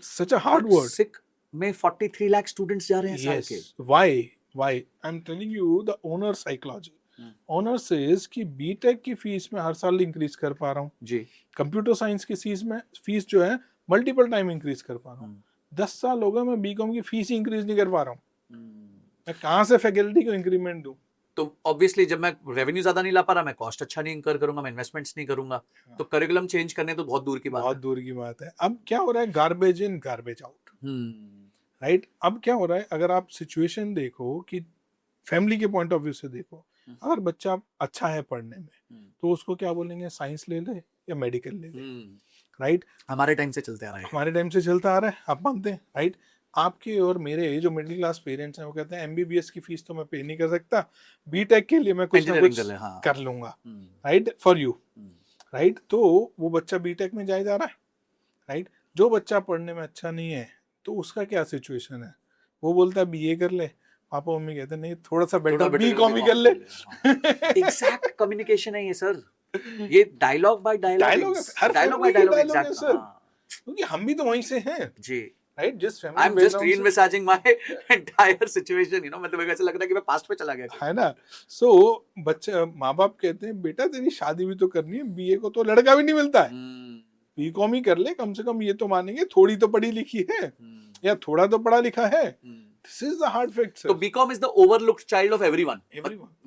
Such a hard word. Sick में 43 lakh students जा रहे हैं साल के. Why? I'm telling you the owner psychology. Owner says कि BTech की फीस में हर साल इंक्रीज कर पा रहा हूँ जी, कंप्यूटर साइंस की फीस जो है मल्टीपल टाइम इंक्रीज कर पा रहा हूँ, 10 साल हो गए मैं बीकॉम की फीस ही इंक्रीज नहीं कर पा रहा हूँ। मैं कहाँ से फैकल्टी को इंक्रीमेंट दूं? तो ऑब्वियसली जब मैं रेवेन्यू ज्यादा नहीं ला पा रहा, मैं कॉस्ट अच्छा नहीं इंकर करूंगा, मैं इन्वेस्टमेंट्स नहीं करूंगा, तो करिकुलम चेंज करने तो बहुत दूर की बात बहुत है। दूर की बात है। अब क्या हो रहा है, garbage in garbage out, right. अब क्या हो रहा है, अगर आप सिचुएशन देखो कि फैमिली के पॉइंट ऑफ व्यू से देखो, अगर बच्चा अच्छा है पढ़ने में तो उसको क्या बोलेंगे, साइंस ले ले या मेडिकल ले ले, राइट। हमारे टाइम से चलते आ रहा है। हमारे टाइम से चलता आ रहा है, आप मानते हैं, राइट। आपके और मेरे जो मिडिल क्लास पेरेंट्स हैं वो कहते हैं एमबीबीएस की फीस तो मैं पे नहीं कर सकता, बीटेक के लिए मैं कुछ ना कुछ कर लूंगा, राइट, फॉर यू, राइट। तो वो बच्चा बीटेक में जा रहा है, राइट। जो बच्चा पढ़ने में अच्छा नहीं है तो उसका क्या सिचुएशन है, वो बोलता है बीए कर ले, पापा मम्मी कहते हैं नहीं थोड़ा सा बेटर बीकॉम ही कर ले। एग्जैक्ट कम्युनिकेशन है ये सर, ये डायलॉग बाय डायलॉग, हर डायलॉग बाय फैमिली डायलॉग, के डायलॉग है सर, एग्जैक्ट। क्योंकि हम भी तो वहीं से हैं जी, राइट। जिस family I am just reenvisaging my entire situation, you know, मतलब ऐसा लग रहा है कि मैं पास्ट में चला गया, है ना। सो बच्चे, माँ बाप कहते हैं बेटा तेरी शादी भी तो करनी है, बीए को तो लड़का भी नहीं मिलता है, बीकॉम ही कर ले, कम से कम ये तो मानेंगे थोड़ी तो पढ़ी लिखी है या थोड़ा तो पढ़ा लिखा है। This is the hard fact sir. तो BCom is the overlooked child of everyone,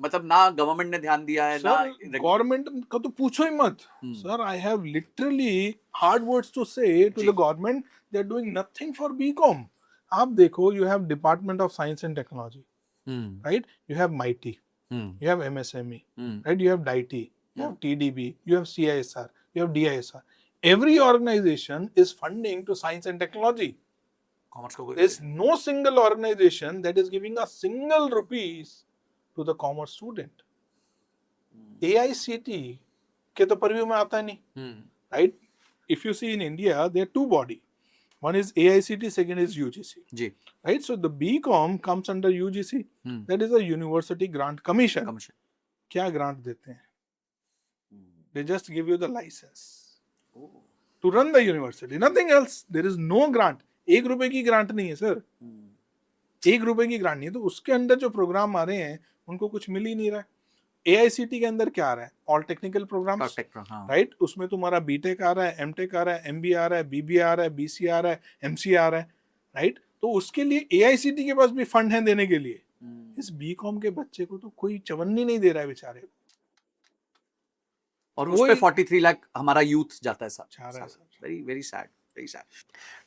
मतलब ना गवर्नमेंट ने ध्यान दिया है, ना गवर्नमेंट का तो पूछो ही मत sir. I have literally hard words to say to the government, they are doing nothing for BCom. आप देखो, you have department of science and technology, right, you have MeitY, you have MSME, right? You have DIT, you have TDB, you have CISR, you have DISR. Every organization is funding to science and technology. There's no single organization that is giving a single rupees to the commerce student. AICT के तो परिव्यू में आता नहीं, right? If you see in India, there are two body. One is AICT, second is UGC. जी. Right? So the BCom comes under UGC. That is a University Grant Commission. क्या grant देते हैं? They just give you the license to run the university. Nothing else. There is no grant. 1 रुपए की grant नहीं है sir, 1 रुपए की grant नहीं है। तो उसके अंदर जो प्रोग्राम आ रहे हैं उनको कुछ मिल ही नहीं रहा है। AICT के अंदर क्या आ रहा है? All technical programmes, right. उसमें तुम्हारा बीटेक आ रहा है, एमटेक आ रहा है, MBA आ रहा है, BBA आ रहा है, BCA आ रहा है, MCA आ रहा है, राइट। तो उसके लिए AICT के पास भी फंड है देने के लिए। इस बीकॉम के बच्चे को तो कोई चवन्नी नहीं दे रहा है बेचारे को, और उस पे 43 लाख हमारा यूथ जाता है sir. Very very sad, very sad.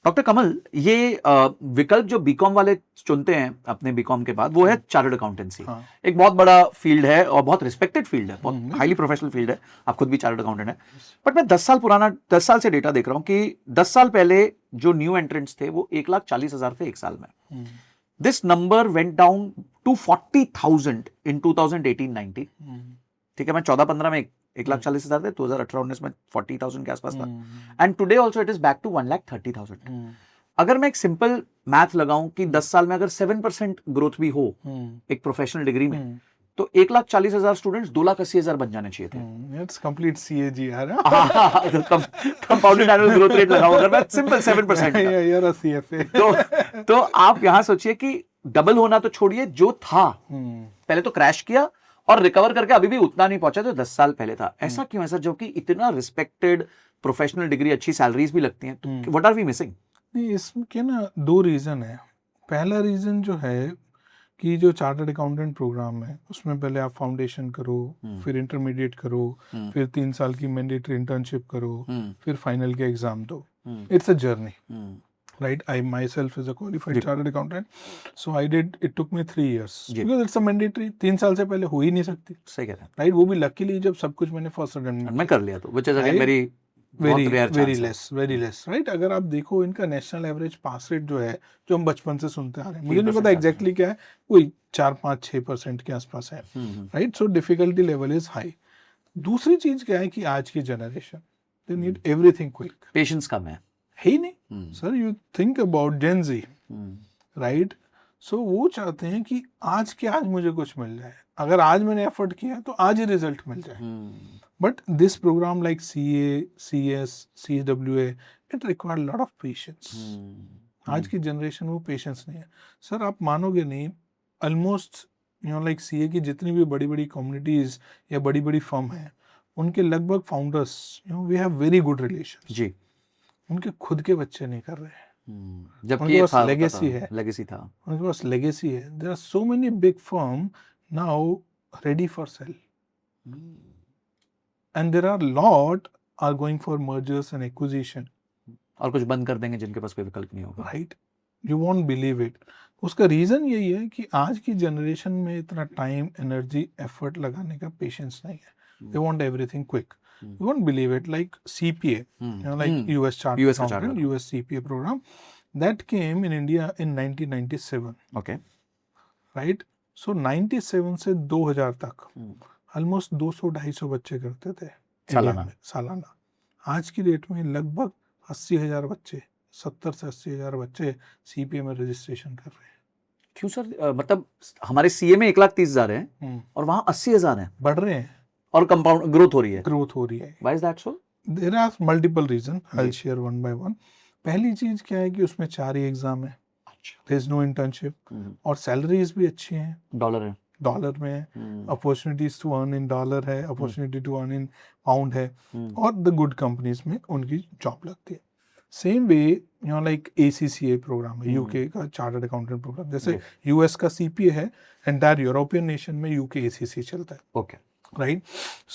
Doctor Kamal, ये विकल्प जो बीकॉम वाले चुनते हैं अपने बीकॉम के बाद, वो है चार्टर्ड अकाउंटेंसी। एक बहुत बड़ा फील्ड है और बहुत रिस्पेक्टेड फील्ड है, बहुत हाईली प्रोफेशनल फील्ड है। आप खुद भी चार्टर्ड अकाउंटेंट है। बट मैं 10 साल से डेटा देख रहा हूँ कि 10 साल पहले जो न्यू एंट्रेंट्स थे वो 1,40,000 थे एक साल में। This number went down to 40,000 in 2018-19। ठीक है, मैं 14-15 में 1,40,000 थे, 2018-19 में 40,000 के आसपास था, and today also it is back to 1,30,000। अगर मैं एक सिंपल मैथ लगाऊं कि 10 साल में अगर 7% ग्रोथ भी हो एक प्रोफेशनल डिग्री में, तो 1,40,000 स्टूडेंट्स 2,80,000 बन जाने चाहिए थे। इट्स कंप्लीट CAG यार, कंपाउंडेड एनुअल ग्रोथ रेट लगाऊं अगर मैं सिंपल 7% यार CFA। तो आप यहां सोचिए कि डबल होना तो छोड़िए, जो था पहले तो क्रैश किया और रिकवर करके अभी भी उतना नहीं पहुंचा जो 10 साल पहले था। ऐसा क्यों है सर, जो कि इतना रिस्पेक्टेड प्रोफेशनल डिग्री, अच्छी सैलरीज भी लगती हैं, तो व्हाट आर वी मिसिंग? नहीं, इसके ना 2 रीजन है। पहला रीजन जो है कि जो चार्टर्ड अकाउंटेंट प्रोग्राम है उसमें पहले आप फाउंडेशन करो, फिर इंटरमीडिएट करो, फिर 3 साल की मैंडेटरी इंटर्नशिप करो, फिर फाइनल के एग्जाम दो। It's a journey, right? I myself is a qualified chartered accountant, so I did, it took me 3 years because it's a mandatory। 3 साल से पहले हो ही नहीं सकती। सही कह रहे हैं, राइट। वो भी लकीली जब सब कुछ मैंने फर्स्ट अटेम्प्ट में कर लिया, तो which is again very less, right. अगर आप देखो इनका नेशनल एवरेज पास रेट जो है, जो हम बचपन से सुनते आ रहे हैं, मुझे नहीं पता एग्जैक्टली क्या है, कोई 4-5-6% के आसपास है, right. So difficulty level is high. दूसरी चीज क्या है कि आज की generation, they need everything quick, patience कम है ही नहीं सर। You think about Gen Z, right. So वो चाहते हैं कि आज के आज मुझे कुछ मिल जाए, अगर आज मैंने एफर्ट किया तो आज ही रिजल्ट मिल जाए। But this programme like CA, CS, CWA, it require lot of patience. आज की जनरेशन वो पेशेंस नहीं है सर। आप मानोगे नहीं, ऑलमोस्ट लाइक CA की जितनी भी बड़ी बड़ी कम्युनिटीज या बड़ी बड़ी फर्म है, उनके लगभग founders we have very good relation जी, उनके खुद के बच्चे नहीं कर रहे हैं, जबकि उनके ये पास था legacy है। लेगेसी था। उनके पास लेगेसी है। There are so many big firm now ready for sale and there are lot are going for mergers and acquisition, और कुछ बंद कर देंगे जिनके पास कोई विकल्प नहीं होगा। Right? You won't believe it. उसका रीजन यही है कि आज की जनरेशन में इतना टाइम, एनर्जी, एफर्ट लगाने का पेशेंस नहीं है। They want everything quick. You won't believe it, like CPA, like US Chartered US का Accountant, chartered US CPA program that came in India in 1997, okay. Right? So 97 से 2000 तक almost 200-250 बच्चे करते थे इंडिया सालाना। में सालाना। आज की डेट में लगभग 80,000 बच्चे, 70 से 80,000 बच्चे CPA में रजिस्ट्रेशन कर रहे हैं। क्यों सर? मतलब हमारे सीए में 1,30,000 हैं और वहां 80,000 हैं बढ़ रहे हैं, और कंपाउंड ग्रोथ हो रही है। ग्रोथ हो रही है। Why is that so? There are multiple reason, I will share one by one. पहली चीज क्या है कि उसमें 4 ही एग्जाम है, देयर इज नो इंटर्नशिप, और सैलरीज भी अच्छी हैं, डॉलर है। डॉलर में है, opportunities to earn in dollar है, opportunity to earn in pound है, और द गुड कंपनीज में उनकी जॉब लगती है। Same way like ACCA programme है, यूके का चार्टर्ड अकाउंटेंट प्रोग्राम, जैसे US का CPA है, एंटायर यूरोपियन नेशन में UK ACCA चलता है, ओके। right?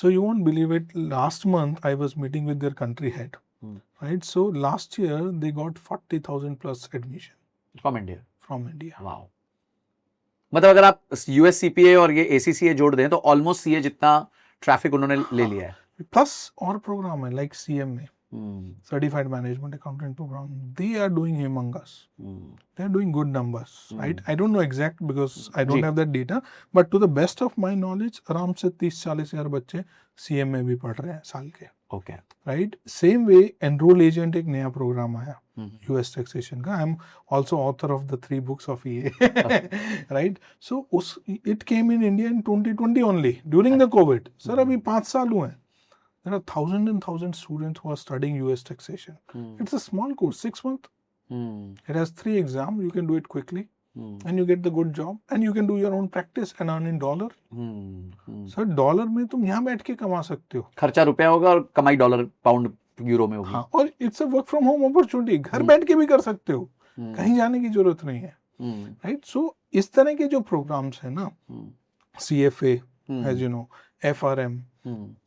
So you won't believe it, last month I was meeting with their country head, right? So last year they got 40,000 plus admission from India. from India. Wow. मतलब अगर आप US CPA और ये ACCA जोड़ दें तो almost CA जितना traffic उन्होंने ले लिया है। Plus और प्रोग्राम है लाइक CM में, Certified Management Accountant program, they are doing humongous. They are doing good numbers, right? I don't know exact because I don't have that data, but to the best of my knowledge, आराम से 30-40 हजार बच्चे CM में भी पढ़ रहे हैं साल के, okay. right? Same way, Enroll Agent एक नया प्रोग्राम आया US taxation का. I am also author of the 3 books of EA, right? So it came in India in 2020 only during the COVID. Sir, अभी 5 साल हुए हैं. There are thousands and thousands students who are studying US taxation. It's a small course, 6 months. It has 3 exams. You can do it quickly, and you get the good job, and you can do your own practice and earn in dollar. Sir, dollar में तुम यहाँ बैठ के कमा सकते हो. खर्चा रुपया होगा और कमाई डॉलर, पाउंड, यूरो में होगी. हाँ, और it's a work from home opportunity. घर बैठ के भी कर सकते हो, कहीं जाने की जरूरत नहीं है, राइट? सो इस तरह के जो प्रोग्राम्स है ना, CFA, as you know, FRM,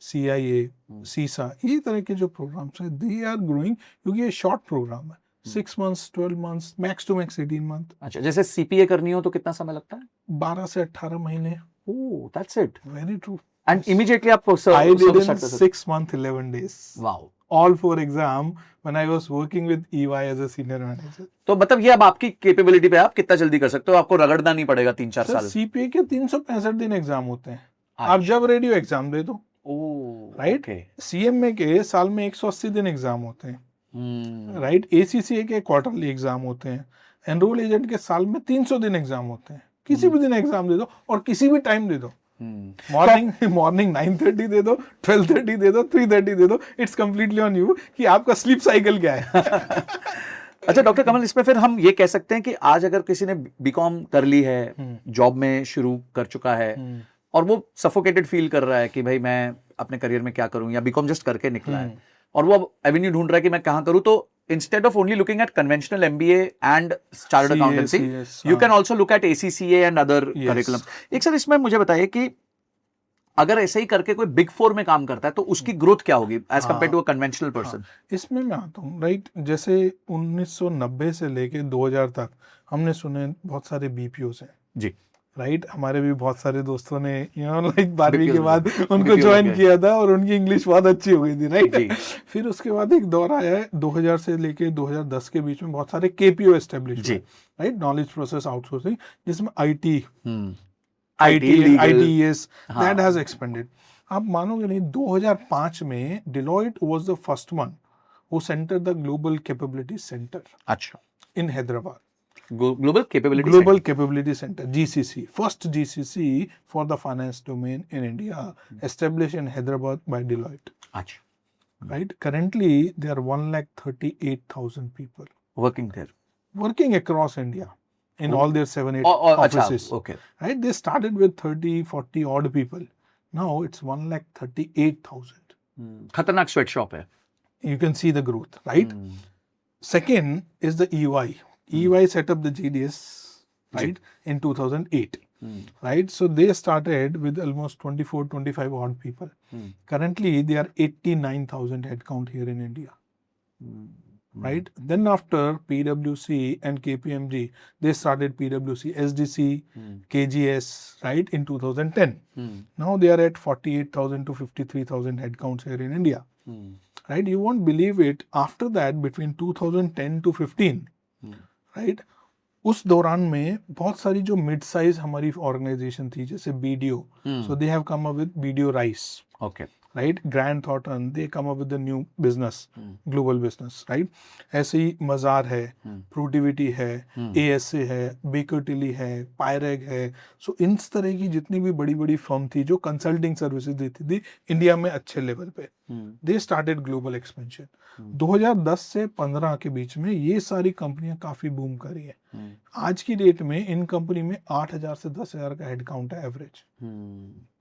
CIA, CISA, ये तरह के जो प्रोग्राम्स हैं, दे आर ग्रोइंग, क्योंकि ये शॉर्ट प्रोग्राम है, 6 months, 12 months, max to max 18 month. अच्छा, जैसे CPA करनी हो तो कितना समय लगता है? 12 से 18 महीने. Oh, that's it. Very true. And immediately आप I did in 6 months 11 days. Wow. All 4 exam when I was working with EY as a senior manager. तो मतलब ये अब आपकी कैपेबिलिटी पे आप कितना जल्दी कर सकते हो, आपको रगड़ना नहीं पड़ेगा 3-4 साल. CPA के 365 दिन एग्जाम होते हैं, आप जब रेडी हो एग्जाम दे दो. राइट? CMA के साल में 180 दिन एग्जाम होते हैं, राइट? ACCA के क्वार्टरली एग्जाम होते हैं, एनरोल एजेंट के साल में 300 दिन एग्जाम होते हैं. किसी भी दिन एग्जाम दे दो और किसी भी टाइम दे दो. मॉर्निंग 9:30 दे दो, 12:30 दे दो, 3:30 दे दो. इट्स कंप्लीटली ऑन यू कि आपका स्लीप साइकिल क्या है. अच्छा डॉक्टर कमल, इसमें फिर हम ये कह सकते हैं कि आज अगर किसी ने BCom कर ली है, जॉब में शुरू कर चुका है, और वो सफोकेटेड फील कर रहा है कि भाई मैं अपने करियर में क्या करूं, या BCom जस्ट करके निकला है और वो अब एवेन्यू ढूंढ रहा है कि मैं कहां करूं, तो instead of only looking at conventional MBA and chartered accountancy, you can also look at ACCA and other curriculum. एक सर इसमें मुझे बताइए कि अगर ऐसे ही करके कोई बिग 4 में काम करता है तो उसकी ग्रोथ क्या होगी as compare to a conventional person? इसमें मैं आता हूँ, राइट? जैसे 1990 से लेके 2000 तक हमने सुने बहुत सारे BPOs हैं जी, राइट? हमारे भी बहुत सारे दोस्तों ने लाइक 12वीं के बाद उनको ज्वाइन किया था और उनकी इंग्लिश बहुत अच्छी हो गई थी, राइट? फिर उसके बाद एक दौर आया है 2000 से लेके 2010 के बीच में, बहुत सारे KPO एस्टेब्लिश हुए, राइट? नॉलेज प्रोसेस आउटसोर्सिंग, जिसमें ITES that has expanded. आप मानोगे नहीं, 2005 में Deloitte was the first one who centered the Global Capability Center. अच्छा, in Hyderabad. Global Capability Center, GCC, first GCC for the finance domain in India, established in Hyderabad by Deloitte. अच्छा, right? Currently, there are 138,000 people working there, working across India in all their 7-8 offices. Okay. Right? They started with 30-40 odd people. Now it's 138,000. खतरनाक sweat shop है. You can see the growth, right? Second is the EY. EY set up the GDS, right, in 2008. Right, so they started with almost 24-25 odd people. Currently they are 89,000 headcount here in India. Right, then after PwC and KPMG, they started PwC, SDC, KGS, right, in 2010. Now they are at 48,000 to 53,000 headcounts here in India. Right, you won't believe it, after that between 2010 to 15, right, उस दौरान में बहुत सारी जो mid size हमारी organisation थी, जैसे BDO, so they have come up with BDO Rice. Okay. Right, Grant Thornton, they come up with the new business, global business, right? ऐसे ही मजार है, Protiviti है, ASA है, Baker Tilly है, Pyreg है, so इन तरह की जितनी भी बड़ी बड़ी फर्म थी जो कंसल्टिंग सर्विसेज देती थी इंडिया में अच्छे लेवल पे, दे स्टार्टेड ग्लोबल एक्सपेंशन. 2010 से 15 के बीच में ये सारी कंपनियां काफी बूम करी है. आज की डेट में इन कंपनी में 8,000 से 10,000 का हेड काउंट है एवरेज.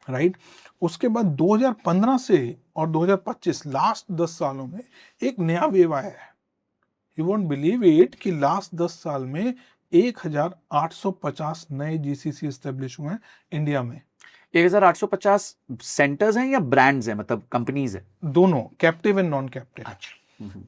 राइट, उसके बाद 2015 से और 2025 लास्ट 10 सालों में एक नया वेव आया है. यू वोंट बिलीव इट कि लास्ट 10 साल में 1,850 नए GCC एस्टेब्लिश हुए हैं इंडिया में. 1,850 सेंटर्स हैं या ब्रांड्स हैं, मतलब कंपनीज है? दोनों, कैप्टिव एंड नॉन कैप्टिव. अच्छा,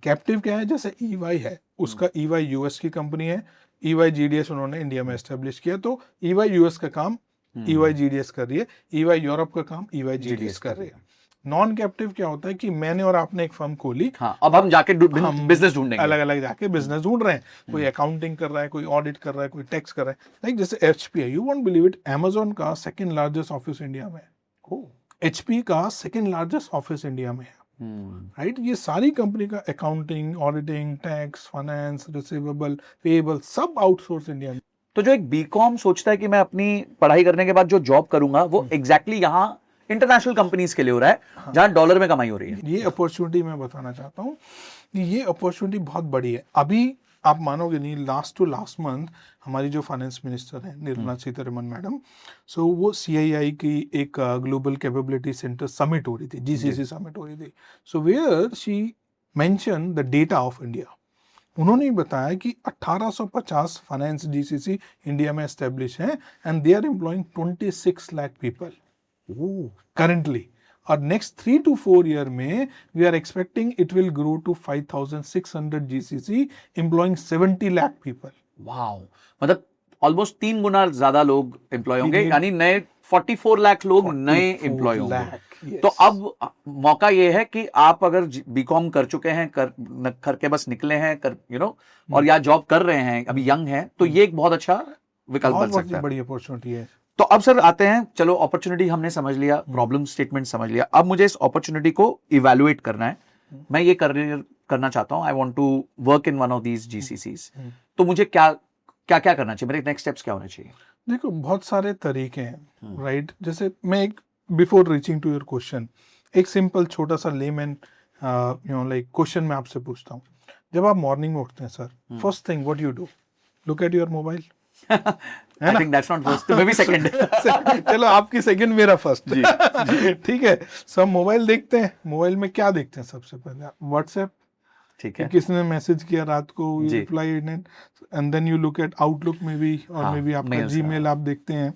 कैप्टिव क्या है, जैसे EY है, उसका EY US की कंपनी है, EY GDS उन्होंने इंडिया में एस्टेब्लिश किया, तो EY US का काम EY GDS कर रही है, EY यूरोप का काम EY GDS कर रही है. नॉन कैप्टिव क्या होता है कि मैंने और आपने एक फर्म खोली, हाँ, अब हम जाके बिजनेस ढूंढेंगे, अलग अलग जाके बिजनेस ढूंढ रहे हैं. कोई अकाउंटिंग कर रहा है, कोई ऑडिट कर रहा है, कोई टैक्स कर रहा है. लाइक जैसे HP है, you won't believe it, Amazon का सेकंड लार्जेस्ट ऑफिस इंडिया में है. HP का सेकंड लार्जेस्ट ऑफिस इंडिया में है. राइट, ये सारी कंपनी का accounting, auditing, tax, finance, receivable, payable सब आउटसोर्स इंडिया में. तो जो एक बीकॉम सोचता है कि मैं अपनी पढ़ाई करने के बाद जो जॉब करूंगा वो एग्जैक्टली यहाँ इंटरनेशनल कंपनीज के लिए हो रहा है, जहां डॉलर में कमाई हो रही है. ये अपॉर्चुनिटी मैं बताना चाहता हूँ कि ये अपॉर्चुनिटी बहुत बड़ी है. अभी आप मानोगे नहीं, लास्ट टू लास्ट मंथ हमारी जो फाइनेंस मिनिस्टर है निर्मला सीतारमण मैडम, सो वो CII की एक ग्लोबल कैपेबिलिटी सेंटर समिट हो रही थी, GCC समिट हो रही थी. So where she mention the data of India. उन्होंने बताया कि 1850 फाइनेंस GCC इंडिया में एस्टेब्लिश हैं and they are employing 26 lakh people currently. और नेक्स्ट 3 to 4 ईयर में we are expecting it will grow to 5,600 GCC employing 70 lakh people. Wow, मतलब almost 3 गुना ज्यादा लोग एम्प्लॉय होंगे, यानी नए 44 लाख लोग नए एम्प्लॉय होंगे. तो अब मौका ये है कि आप अगर बीकॉम कर चुके हैं, करके बस निकले हैं, और या जॉब कर रहे हैं, अभी यंग हैं, तो ये एक बहुत अच्छा विकल्प बन सकता है. बड़ी अपॉर्चुनिटी है. तो अब सर आते हैं, चलो अपॉर्चुनिटी हमने समझ लिया, प्रॉब्लम स्टेटमेंट समझ लिया, अब मुझे इस अपॉर्चुनिटी को इवैल्यूएट करना है. मैं ये करियर करना चाहता हूं, I want to work in one of these GCCs. तो मुझे क्या करना चाहिए, मेरे नेक्स्ट स्टेप्स क्या होने चाहिए? देखो, बहुत सारे तरीके हैं. राइट, जैसे मैं एक before reaching to your question एक सिंपल छोटा सा लेमैन लाइक क्वेश्चन मैं आपसे पूछता हूँ. जब आप मॉर्निंग में उठते हैं sir, first thing what you do? Look at your mobile. I think that's not first, maybe second. चलो आपकी सेकंड, मेरा फर्स्ट. ठीक है, सब मोबाइल देखते हैं. मोबाइल में क्या देखते हैं सबसे पहले? व्हाट्सएप. ठीक है, किसने मैसेज किया रात को, you reply and then you look at Outlook में भी, और मे बी आपका जीमेल आप देखते हैं,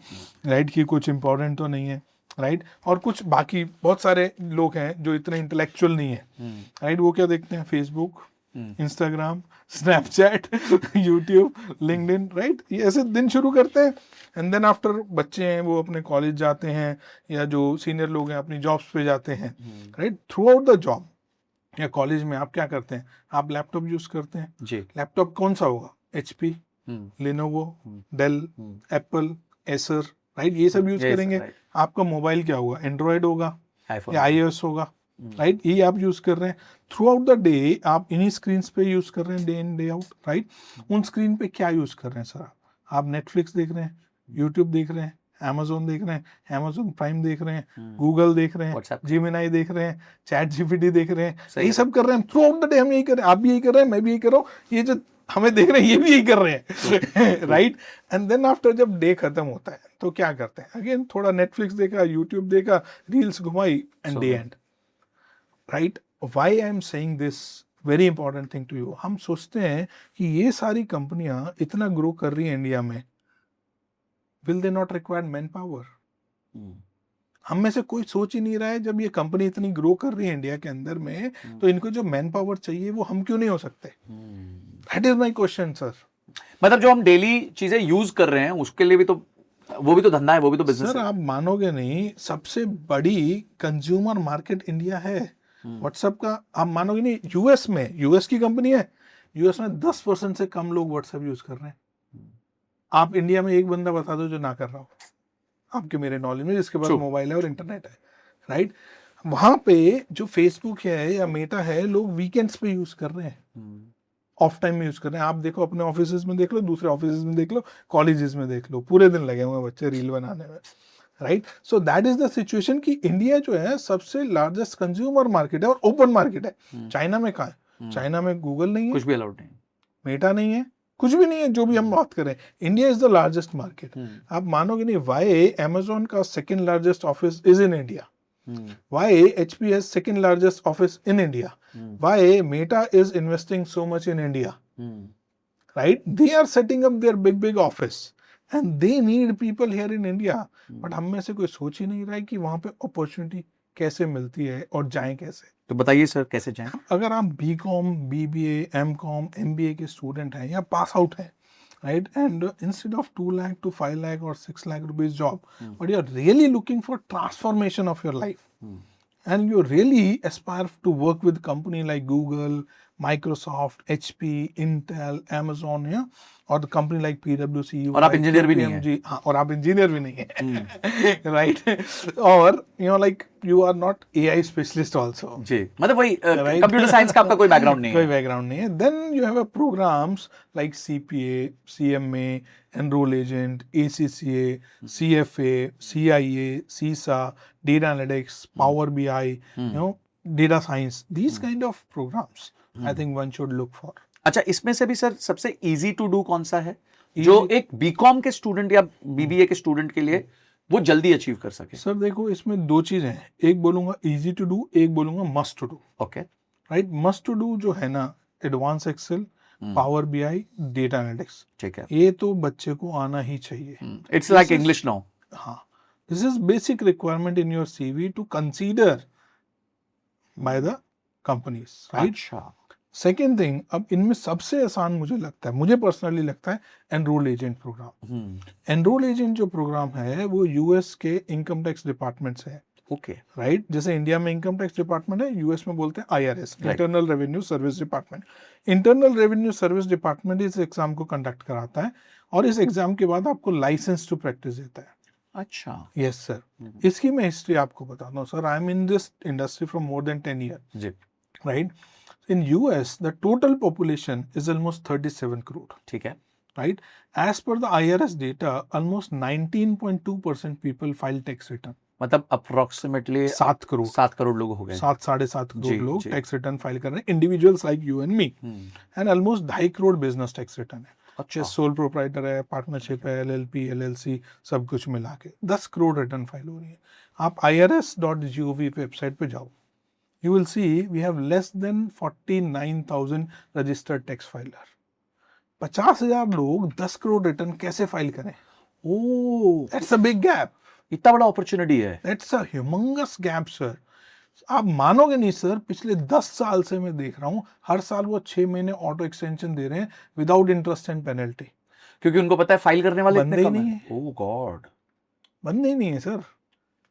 राइट, कि कुछ इंपॉर्टेंट तो नहीं है. राइट, और कुछ बाकी बहुत सारे लोग हैं जो इतने इंटेलेक्चुअल नहीं है. राइट, वो क्या देखते हैं? Facebook, Instagram, Snapchat, YouTube, LinkedIn. Right, ये ऐसे दिन शुरू करते हैं. एंड देन आफ्टर बच्चे हैं वो अपने कॉलेज जाते हैं, या जो सीनियर लोग हैं अपनी जॉब्स पे जाते हैं. Right, through out the job या कॉलेज में आप क्या करते हैं? आप लैपटॉप यूज करते हैं जी. लैपटॉप कौन सा होगा? HP, Lenovo, Dell, Apple, Acer. Right, ये सब यूज करेंगे. आपका मोबाइल क्या होगा? एंड्रॉयड होगा या iOS होगा. राइट, ये आप यूज कर रहे हैं. थ्रू आउट द डे आप इन्हीं स्क्रीन पे यूज कर रहे हैं, day in day out. Right, उन स्क्रीन पे क्या यूज कर रहे हैं सर? आप नेटफ्लिक्स देख रहे हैं, यूट्यूब देख रहे हैं, Amazon देख रहे हैं, Amazon प्राइम देख रहे हैं, गूगल देख रहे हैं, Gemini देख रहे हैं, ChatGPT देख रहे हैं. ये सब कर रहे हैं थ्रू आउट द डे. हम यही कर रहे हैं, आप भी यही कर रहे हैं, मैं भी यही कर रहा हूँ. ये जो हमें देख रहे हैं ये भी यही कर रहे हैं. राइट, एंड देन आफ्टर जब डे खत्म होता है तो क्या करते हैं? अगेन थोड़ा नेटफ्लिक्स देखा, यूट्यूब देखा, रील्स घुमाई, and day end. Right, why I am saying this very important thing to you, हम सोचते हैं कि ये सारी कंपनियां इतना ग्रो कर रही हैं इंडिया में, will they not require man power? हम में से कोई सोच ही नहीं रहा है, जब ये कंपनी इतनी ग्रो कर रही है इंडिया के अंदर में, तो इनको जो मैन पावर चाहिए वो हम क्यों नहीं हो सकते? That is my question sir. मतलब जो हम डेली चीजें यूज कर रहे हैं उसके लिए भी तो, वो भी तो धंधा है, वो भी तो बिजनेस सर है। आप मानोगे नहीं, सबसे बड़ी कंज्यूमर मार्केट इंडिया है व्हाट्सएप का। आप मानोगे नहीं, यूएस में, यूएस की कंपनी है, यूएस में 10% से कम लोग व्हाट्सएप यूज कर रहे हैं। आप इंडिया में एक बंदा बता दो जो ना कर रहा हो, आपके मेरे नॉलेज में, जिसके पास True. मोबाइल है और इंटरनेट है, राइट? वहां पे जो फेसबुक है या मेटा है, लोग वीकेंड्स पे यूज कर रहे हैं, ऑफ टाइम में यूज कर रहे हैं। आप देखो अपने ऑफिस में देख लो, दूसरे ऑफिस में देख लो, कॉलेजेस में देख लो, पूरे दिन लगे हुए हैं बच्चे रील बनाने में, right? So that is the situation कि इंडिया जो है सबसे लार्जेस्ट कंज्यूमर मार्केट है और ओपन मार्केट है। चाइना में कहाँ है? चाइना में गूगल नहीं है, कुछ भी अलाउड नहीं। मेटा नहीं है, कुछ भी नहीं है, जो भी हम बात करें। India is the largest market. आप मानोगे नहीं, वाई अमेजोन का second largest office is in India, why HP has second largest office in India, why Meta is investing so much in India, right? They are setting up their big office and they need people here in India, but हम में से कोई सोच ही नहीं रहा है कि वहां पे अपॉर्चुनिटी कैसे मिलती है और जाएं कैसे। तो बताइए सर कैसे जाएं? अगर आप BCom, BBA, MCom, MBA के स्टूडेंट हैं या पास आउट हैं, right, and instead of 2 lakh to 5 lakh or 6 lakh rupees job, but you are really looking for transformation of your life, and you really aspire to work with company like Google, Microsoft, HP, Intel, Amazon, yeah, और the company like PwC, और आप engineer भी नहीं हैं। हाँ, और आप engineer भी नहीं है, राइट? और you know like you are not AI specialist also जी, मतलब वही कंप्यूटर साइंस का आपका कोई बैकग्राउंड नहीं कोई है। बैकग्राउंड नहीं है, then you have a programmes like CPA, CMA, Enroll Agent, ACCA, CFA, CIA, CISA, Data Analytics, Power BI, you know, Data Science, these kind of programs I think one should look for. अच्छा, इसमें से भी sir सबसे easy to do कौन सा है जो एक बीकॉम के स्टूडेंट या BBA के स्टूडेंट के लिए वो जल्दी अचीव कर सके? सर देखो, इसमें दो चीजें हैं, एक बोलूंगा इजी टू डू, एक बोलूंगा must to do. Okay, right? Must to do जो है ना, advance Excel, power BI, data analytics, ठीक है, ये तो बच्चे को आना ही चाहिए। It's like English now. हाँ, this is basic requirement in your CV to consider by the companies, right? अच्छा, सेकेंड थिंग, अब इनमें सबसे आसान मुझे लगता है, मुझे पर्सनली लगता है, enrol agent programme. Enrol agent जो प्रोग्राम है वो US के इनकम टैक्स डिपार्टमेंट से है, ओके, राइट? जैसे इंडिया में इनकम टैक्स डिपार्टमेंट है, US में बोलते हैं IRS, internal revenue service department. Internal revenue service department इस एग्जाम को कंडक्ट कराता है और इस एग्जाम के बाद आपको लाइसेंस टू प्रैक्टिस देता है। अच्छा, यस सर, इसकी मैं हिस्ट्री आपको बताता हूँ sir. I am in this industry from more than 10 year, जी, right? In US, the total population is almost 37 crore. ठीक है, Right? As per the IRS data, almost 19.2% people file tax return. मतलब approximately 7 crore, 7 crore लोग हो गए। 7-7.5 करोड़ जी, लोग जी। Tax return file कर रहे हैं, individuals like you and me, and almost 2.5 crore business tax return है। अच्छा, सोल प्रोप्राइटर है, पार्टनरशिप है, LLP, LLC, सब कुछ मिला के 10 करोड़ रिटर्न फाइल हो रही है। आप irs.gov वेबसाइट पे जाओ, you will see we have less than 49,000 registered tax filer. 50,000 लोग 10 करोड़ रिटर्न कैसे फाइल करें? ओह, That's a big gap. इतना बड़ा अपॉर्चुनिटी है। That's a humongous gap, sir. आप मानोगे नहीं सर, पिछले 10 साल से मैं देख रहा हूँ, हर साल वो 6 महीने ऑटो एक्सटेंशन दे रहे हैं विदाउट इंटरेस्ट एंड पेनल्टी, क्योंकि उनको पता है फाइल करने वाले बंदे इतने ही कम नहीं हैं। ओह गॉड, बंदे ही नहीं है सर।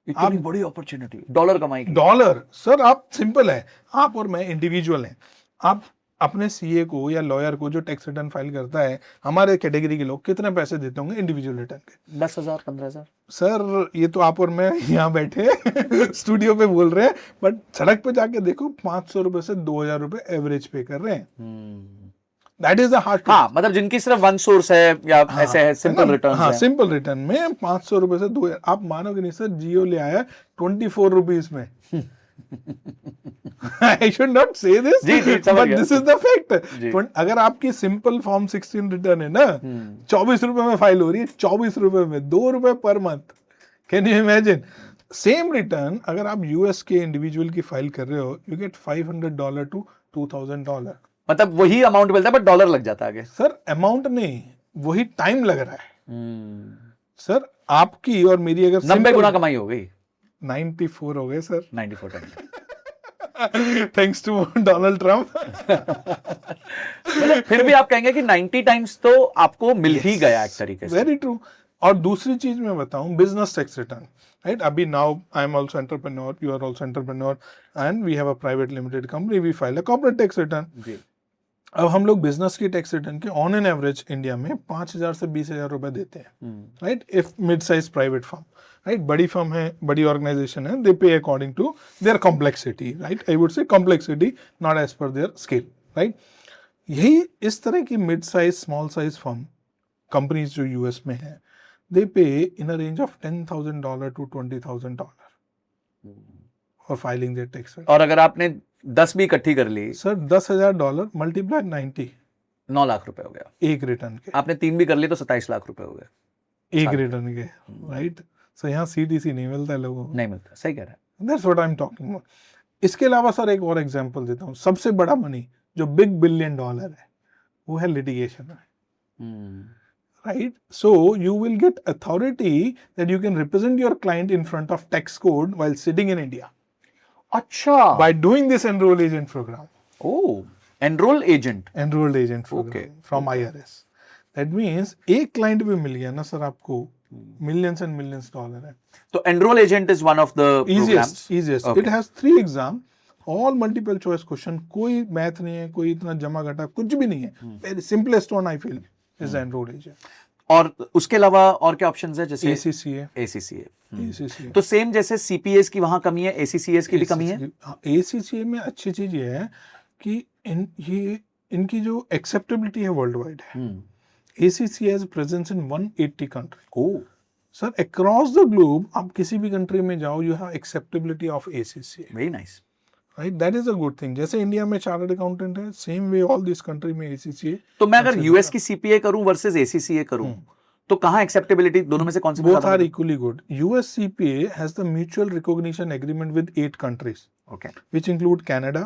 इतनी बड़ी अपॉर्चुनिटी, डॉलर कमाई की। डॉलर सर, आप सिंपल है, आप और मैं इंडिविजुअल हैं, आप अपने CA को या लॉयर को जो टैक्स रिटर्न फाइल करता है, हमारे कैटेगरी के लोग कितने पैसे देते होंगे इंडिविजुअल रिटर्न के? 10,000 15,000। सर ये तो आप और मैं यहाँ बैठे स्टूडियो पे बोल रहे हैं, बट सड़क पे जाके देखो 500 रुपए से 2,000 रुपए एवरेज पे कर रहे हैं। That is the hard. हाँ, मतलब जिनकी सिर्फ वन सोर्स है या ऐसे है सिंपल रिटर्न। हाँ, सिंपल रिटर्न में 500 रुपए से 2,000। आप मानोगे नहीं सर, जियो ले आया 24 रुपीज में। I should not say this, जी, समझ but गया। this is the fact. जी। अगर आपकी सिंपल फॉर्म 16 रिटर्न है ना, 24 रुपए में फाइल हो रही है, 24 रुपए में 2 रुपए per month. Can you imagine? Same return अगर आप यूएस के इंडिविजुअल की फाइल कर रहे हो, यू गेट $500 to $2,000. मतलब वही अमाउंट मिलता है बट डॉलर लग जाता है आगे। सर अमाउंट नहीं, वही टाइम लग रहा है। सर आपकी और मेरी अगर 90 गुना कमाई हो गई। 94 हो गए sir, 94 time. Thanks to Donald Trump. मतलब फिर भी आप कहेंगे कि 90 टाइम्स तो आपको मिल ही गया एक तरीके से। Very true. और दूसरी चीज मैं बताऊं, बिजनेस टैक्स रिटर्न, राइट? अभी now I am also entrepreneur, you are also entrepreneur, and we have a private limited company, we file a corporate tax return. जी। अब हम लोग बिजनेस की टैक्स रिटर्न के ऑन एन एवरेज इंडिया में 5,000 से 20,000 रुपए देते हैं, right? If mid size private firm, right? बड़ी फर्म है, बड़ी ऑर्गेनाइजेशन है, they pay according to their complexity, right? I would say complexity, not as per their scale, right? यही इस तरह की mid size small size firm companies जो US में है, they pay in a range of $10,000 to $20,000 for filing their tax. और अगर आपने 10 भी इकट्ठी कर ली, सर $10,000 मल्टीप्लाई 90, 9 लाख रुपए हो गया। एक रिटर्न के। आपने 3 भी कर ली तो 27 लाख रुपए हो गए एक रिटर्न के, राइट? सो यहाँ सीटीसी नहीं मिलता है लोगों को, नहीं मिलता। सही कह रहे हैं। That's what I am talking about. इसके अलावा सर एक और एग्जांपल देता हूँ, सबसे बड़ा मनी जो बिग $1 बिलियन है, वो है लिटिगेशन में, right? So you will gate authority that you can represent your client in front of tax code while sitting in India अच्छा, by doing this enroll agent program. Oh, enrol agent. Enrolled agent program Okay. from IRS. That means एक client भी मिल गया ना sir आपको, millions and millions $, है। तो enrol agent is one of the Easiest. It has 3 exam, all multiple choice question, कोई math नहीं है, कोई इतना जमा घटा कुछ भी नहीं है। Very simplest one I feel is the enroll agent. और उसके अलावा और क्या ऑप्शंस है? जैसे ACCA. ACCA। तो सेम जैसे सीपीएस की वहां कमी है, ACCS की भी कमी है। ACCA में अच्छी चीज ये है कि इनकी जो एक्सेप्टेबिलिटी है वर्ल्ड वाइड है। ACCA has presence in 180 countries. Oh sir across the globe आप किसी भी कंट्री में जाओ, you have acceptability of ACCA, very nice. Right? That is a good thing. जैसे इंडिया में चार्टर्ड अकाउंटेंट है, same way all this country में ACCA। तो मैं अगर यूएस की सीपीए करूं वर्सेस ACCA करूं तो कहां एक्सेप्टेबिलिटी, दोनों में से कौन सी both are equally good. US CPA has the mutual recognition agreement with 8 countries, okay. which include Canada,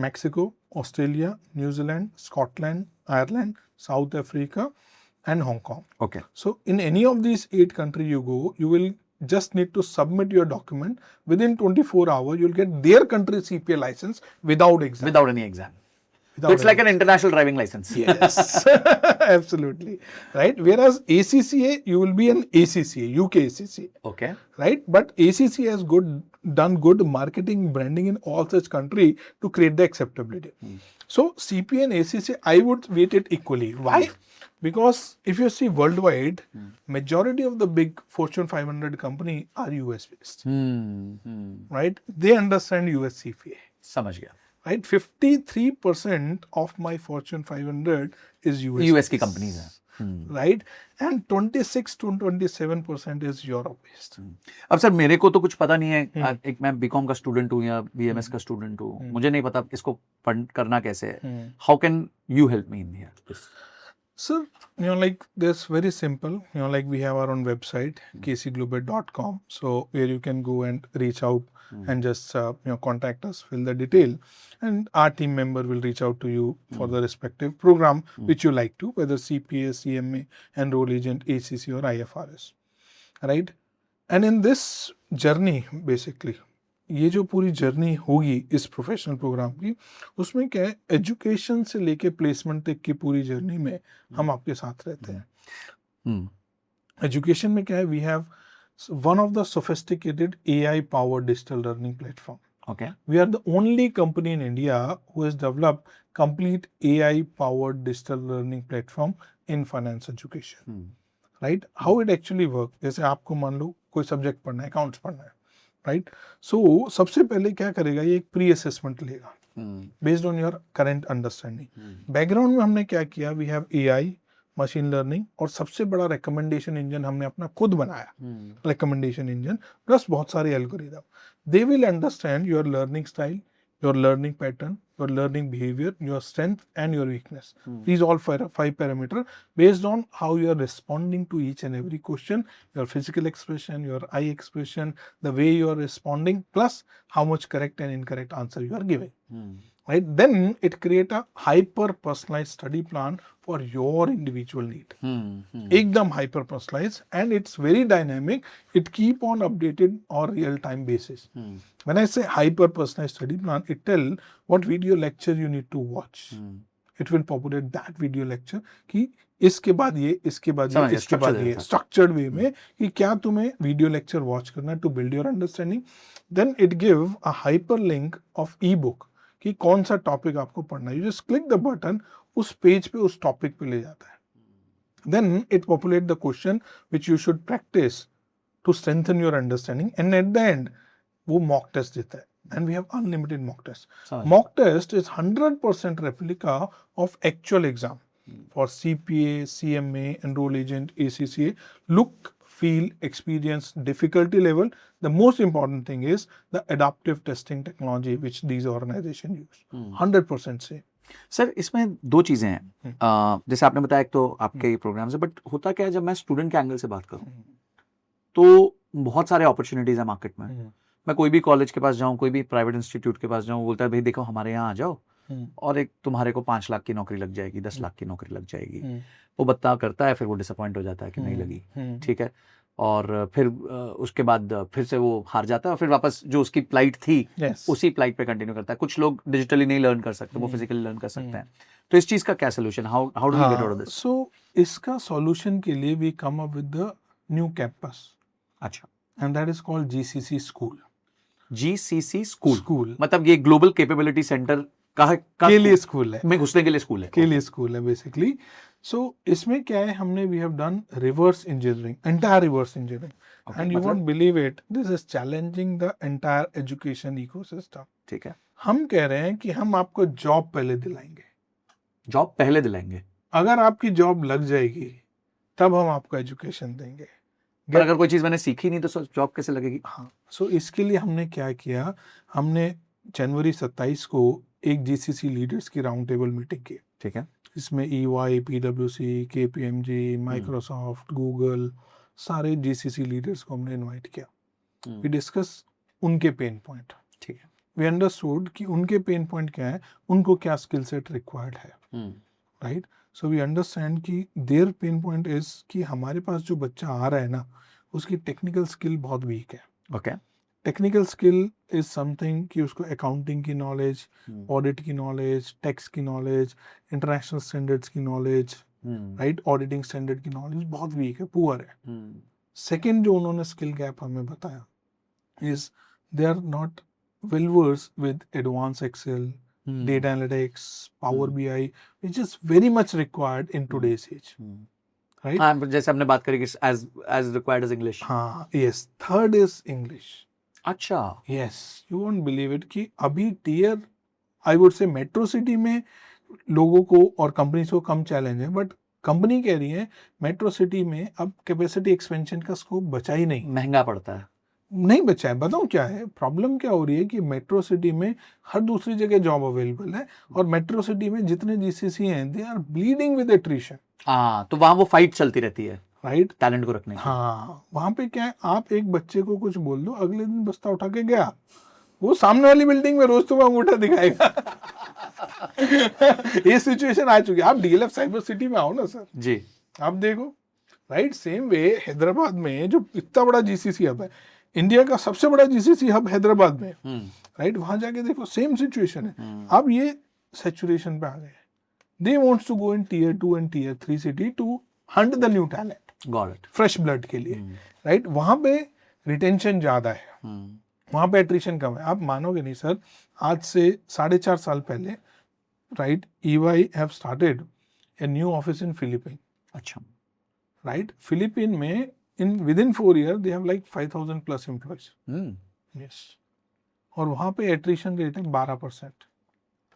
Mexico, Australia, New Zealand, Scotland, Ireland, South Africa, and Hong Kong. Okay. So in any of these 8 countries you go, you will just need to submit your document. Within 24 hours, you'll get their country CPA license without exam. Without any exam. Without it's like an international driving licence. Yes, absolutely. Right? Whereas ACCA, you will be an ACCA, UK ACCA. Okay. Right? But ACCA has done good marketing, branding in all such country to create the acceptability. So CPA and ACCA, I would weight it equally. Why? Because if you see worldwide, majority of the big Fortune 500 company are US based, right? They understand US CPA, समझ गया। right? 53% of my Fortune 500 is US. US की companies हैं। right? And 26 to 27% is Europe based. अब sir मेरे को तो कुछ पता नहीं है, एक मैं बीकॉम का स्टूडेंट हूँ या बीएमएस का स्टूडेंट हूँ, मुझे नहीं पता इसको फंड करना कैसे है। How can you help me in here? Sir, like this very simple, like we have our own website, kcglobal.com. So where you can go and reach out and just, contact us, fill the detail, and our team member will reach out to you for the respective program which you like to, whether CPA, CMA, enroll agent, ACC or IFRS, right? And in this journey, basically, ये जो पूरी journey होगी इस professional programme की, उसमें क्या है, education से लेके प्लेसमेंट तक की पूरी जर्नी में हम आपके साथ रहते हैं। एजुकेशन में क्या है, we have one of the sophisticated AI powered digital learning platform. Okay. We are the only company in India who has developed complete AI powered digital learning platform in finance education. Right? How it actually works? जैसे आपको मान लो कोई subject पढ़ना है, accounts पढ़ना है, right? सो सबसे पहले क्या करेगा, ये एक प्री असेसमेंट लेगा based on your current understanding. Background में हमने क्या किया, we have AI, machine learning, और सबसे बड़ा रिकमेंडेशन इंजन हमने अपना खुद बनाया, रिकमेंडेशन इंजन प्लस बहुत सारे algorithm. They will understand your learning style, your learning pattern, your learning behavior, your strength and your weakness. These all five parameters based on how you are responding to each and every question, your physical expression, your eye expression, the way you are responding, plus how much correct and incorrect answer you are giving. Right? Then it create a hyper personalized study plan for your individual need. एकदम hyper personalized, and it's very dynamic. It keep on updated on real time basis. When I say hyper personalized study plan, it tell what video lecture you need to watch. It will populate that video lecture कि इसके बाद ये, इसके बाद ये, इसके बाद ये, structured way में कि क्या तुम्हें video lecture watch करना है to build your understanding. Then it give a hyperlink of ebook कि कौन सा टॉपिक आपको पढ़ना है. You just click the button, उस पेज पे उस टॉपिक पे ले जाता है. Then it populate the question which you should practise to strengthen your understanding, and at the end वो मॉक टेस्ट देता है. And we have unlimited mock test. Mock test is 100% replica of actual exam for CPA, CMA, enroll agent, ACCA. Look, feel, experience, difficulty level. The most important thing is the adaptive testing technology which these organizations use. 100% same. Sir इसमें दो चीजें हैं. जैसे आपने बताया, एक तो आपके प्रोग्राम से, बट होता क्या है जब मैं स्टूडेंट के एंगल से बात करूं तो बहुत सारे अपॉर्चुनिटीज है मार्केट में. मैं कोई भी कॉलेज के पास जाऊं, कोई भी प्राइवेट इंस्टीट्यूट के पास जाऊं, बोलता है भाई देखो हमारे यहाँ आ जाओ और एक तुम्हारे को 5 लाख की नौकरी लग जाएगी, 10 लाख की नौकरी लग जाएगी. वो बत्ता करता है, फिर वो डिसअपॉइंट हो जाता है कि नहीं लगी. ठीक है. और फिर उसके बाद फिर से वो हार जाता है और फिर वापस जो उसकी फ्लाइट थी उसी फ्लाइट पे कंटिन्यू करता है. कुछ लोग डिजिटली नहीं लर्न कर सकते, वो फिजिकली लर्न कर सकते हैं. तो इस चीज का क्या solution, how do we get out of this? So इसका सॉल्यूशन के लिए we come up with the new campus. अच्छा. And that is called GCC school. GCC school मतलब ये ग्लोबल कैपेबिलिटी सेंटर के लिए स्कूल है, में घुसने के लिए स्कूल है, के लिए स्कूल है बेसिकली. सो इसमें क्या है, हमने we have done reverse engineering, entire reverse engineering, and you won't believe it, this is challenging the entire education ecosystem. ठीक है. हम कह रहे हैं कि हम आपको जॉब पहले दिलाएंगे. जॉब पहले दिलाएंगे? अगर आपकी जॉब लग जाएगी तब हम आपको एजुकेशन देंगे. पर अगर कोई चीज मैंने सीखी नहीं तो जॉब कैसे लगेगी? हाँ. सो इसके लिए हमने क्या किया, हमने जनवरी 27 को एक GCC लीडर्स की राउंड टेबल मीटिंग की. ठीक है. इसमें EY, PwC, KPMG, Microsoft, Google, सारे GCC लीडर्स को हमने इनवाइट किया. वी डिस्कस उनके पेन पॉइंट. ठीक है. वी अंडरस्टूड कि उनके पेन पॉइंट क्या है, उनको क्या स्किल सेट रिक्वायर्ड है. राइट. सो वी अंडरस्टैंड कि देयर पेन पॉइंट इज कि हमारे पास जो बच्चा आ रहा है ना, उसकी टेक्निकल स्किल बहुत वीक है. Okay. Technical skill is something कि उसको अकाउंटिंग की नॉलेज, ऑडिट की नॉलेज, टैक्स की नॉलेज, इंटरनेशनल स्टैंडर्ड्स की नॉलेज, राइट, ऑडिटिंग स्टैंडर्ड की नॉलेज बहुत वीक है, पुअर है. सेकेंड जो उन्होंने स्किल गैप हमें बताया is they are not well versed with advance Excel, data analytics, Power BI, which is very much required in today's age. Right? हाँ, जैसे हमने बात करी कि as required as English. हाँ, yes. Third is English. अच्छा. Yes, you won't believe it कि अभी tier, I would say metro city में लोगों को और कंपनीज को कम चैलेंज है, बट कंपनी कह रही है मेट्रो सिटी में अब कैपेसिटी एक्सपेंशन का स्कोप बचा ही नहीं, महंगा पड़ता है. नहीं बचा है. बताऊं क्या है प्रॉब्लम, क्या हो रही है कि मेट्रो सिटी में हर दूसरी जगह जॉब अवेलेबल है, और मेट्रो सिटी में जितने GCC हैं they are bleeding with attrition. हाँ, तो वहां वो फाइट चलती रहती है, राइट, टैलेंट को रखने की. हाँ, वहां पे क्या है, आप एक बच्चे को कुछ बोल दो, अगले दिन बस्ता उठा के गया, वो सामने वाली बिल्डिंग में रोज तुम्हें अंगूठा दिखाएगा. ये सिचुएशन आ चुकी है. आप DLF साइबर सिटी में आओ ना सर जी, आप देखो. राइट. सेम वे हैदराबाद में जो इतना बड़ा GCC हब है, इंडिया का सबसे बड़ा GCC हब हैदराबाद में, राइट, वहां जाके देखो सेम सिचुएशन है. अब ये सैचुरेशन पे आ गए. They wants to go in tier 2 and tier 3 city to hunt the new talent, got it, fresh blood के लिए. राइट. वहां पे रिटेंशन ज्यादा है, वहां पे एट्रिशन कम है. आप मानोगे नहीं सर, आज से 4.5 साल पहले, right, EY have started a new office in Philippine. अच्छा. राइट. फिलीपीन में within 4 years they have like 5,000 plus employees. Yes. और वहाँ पे एट्रिशन रेट है 12%.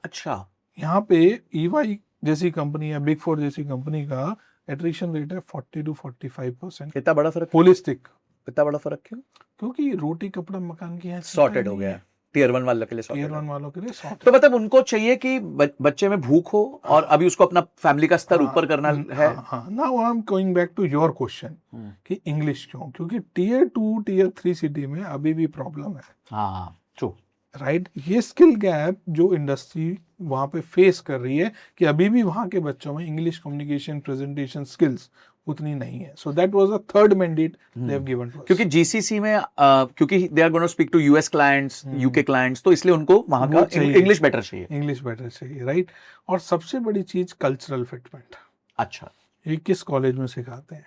अच्छा. यहाँ पे EY जैसी कंपनी या Big 4 जैसी कंपनी का एट्रिशन रेट है 40 to 45%. इतना बड़ा फर्क? होलिस्टिक. इतना बड़ा फर्क क्यों? क्योंकि रोटी कपड़ा मकान की है, सॉर्टेड हो गया है. टियर 1 वालों के लिए टियर sorted है। 1 वालों के लिए सॉर्ट तो मतलब उनको चाहिए कि बच्चे में भूख हो और अभी उसको अपना फैमिली का स्तर ऊपर करना है। Now I am going back to your question कि इंग्लिश क्यों, क्योंकि टियर 2 टियर 3 सिटी में अभी भी प्रॉब्लम है, हाँ ट्रू। राइट। ये स्किल गैप जो इंडस्ट्री वहाँ पे फेस कर रही है कि अभी भी वहाँ के बच्चों में इंग्लिश कम्युनिकेशन प्रेजेंटेशन स्किल्स उतनी नहीं है। So that was a third mandate they have given to us. क्योंकि जीसीसी में क्योंकि they are gonna speak to US clients, UK clients, तो इसलिए उनको वहां वो का चाहिए। इंग्लिश बेटर चाहिए। इंग्लिश बेटर चाहिए, राइट। और सबसे बड़ी चीज कल्चरल फिटमेंट। अच्छा। ये किस कॉलेज में सिखाते हैं?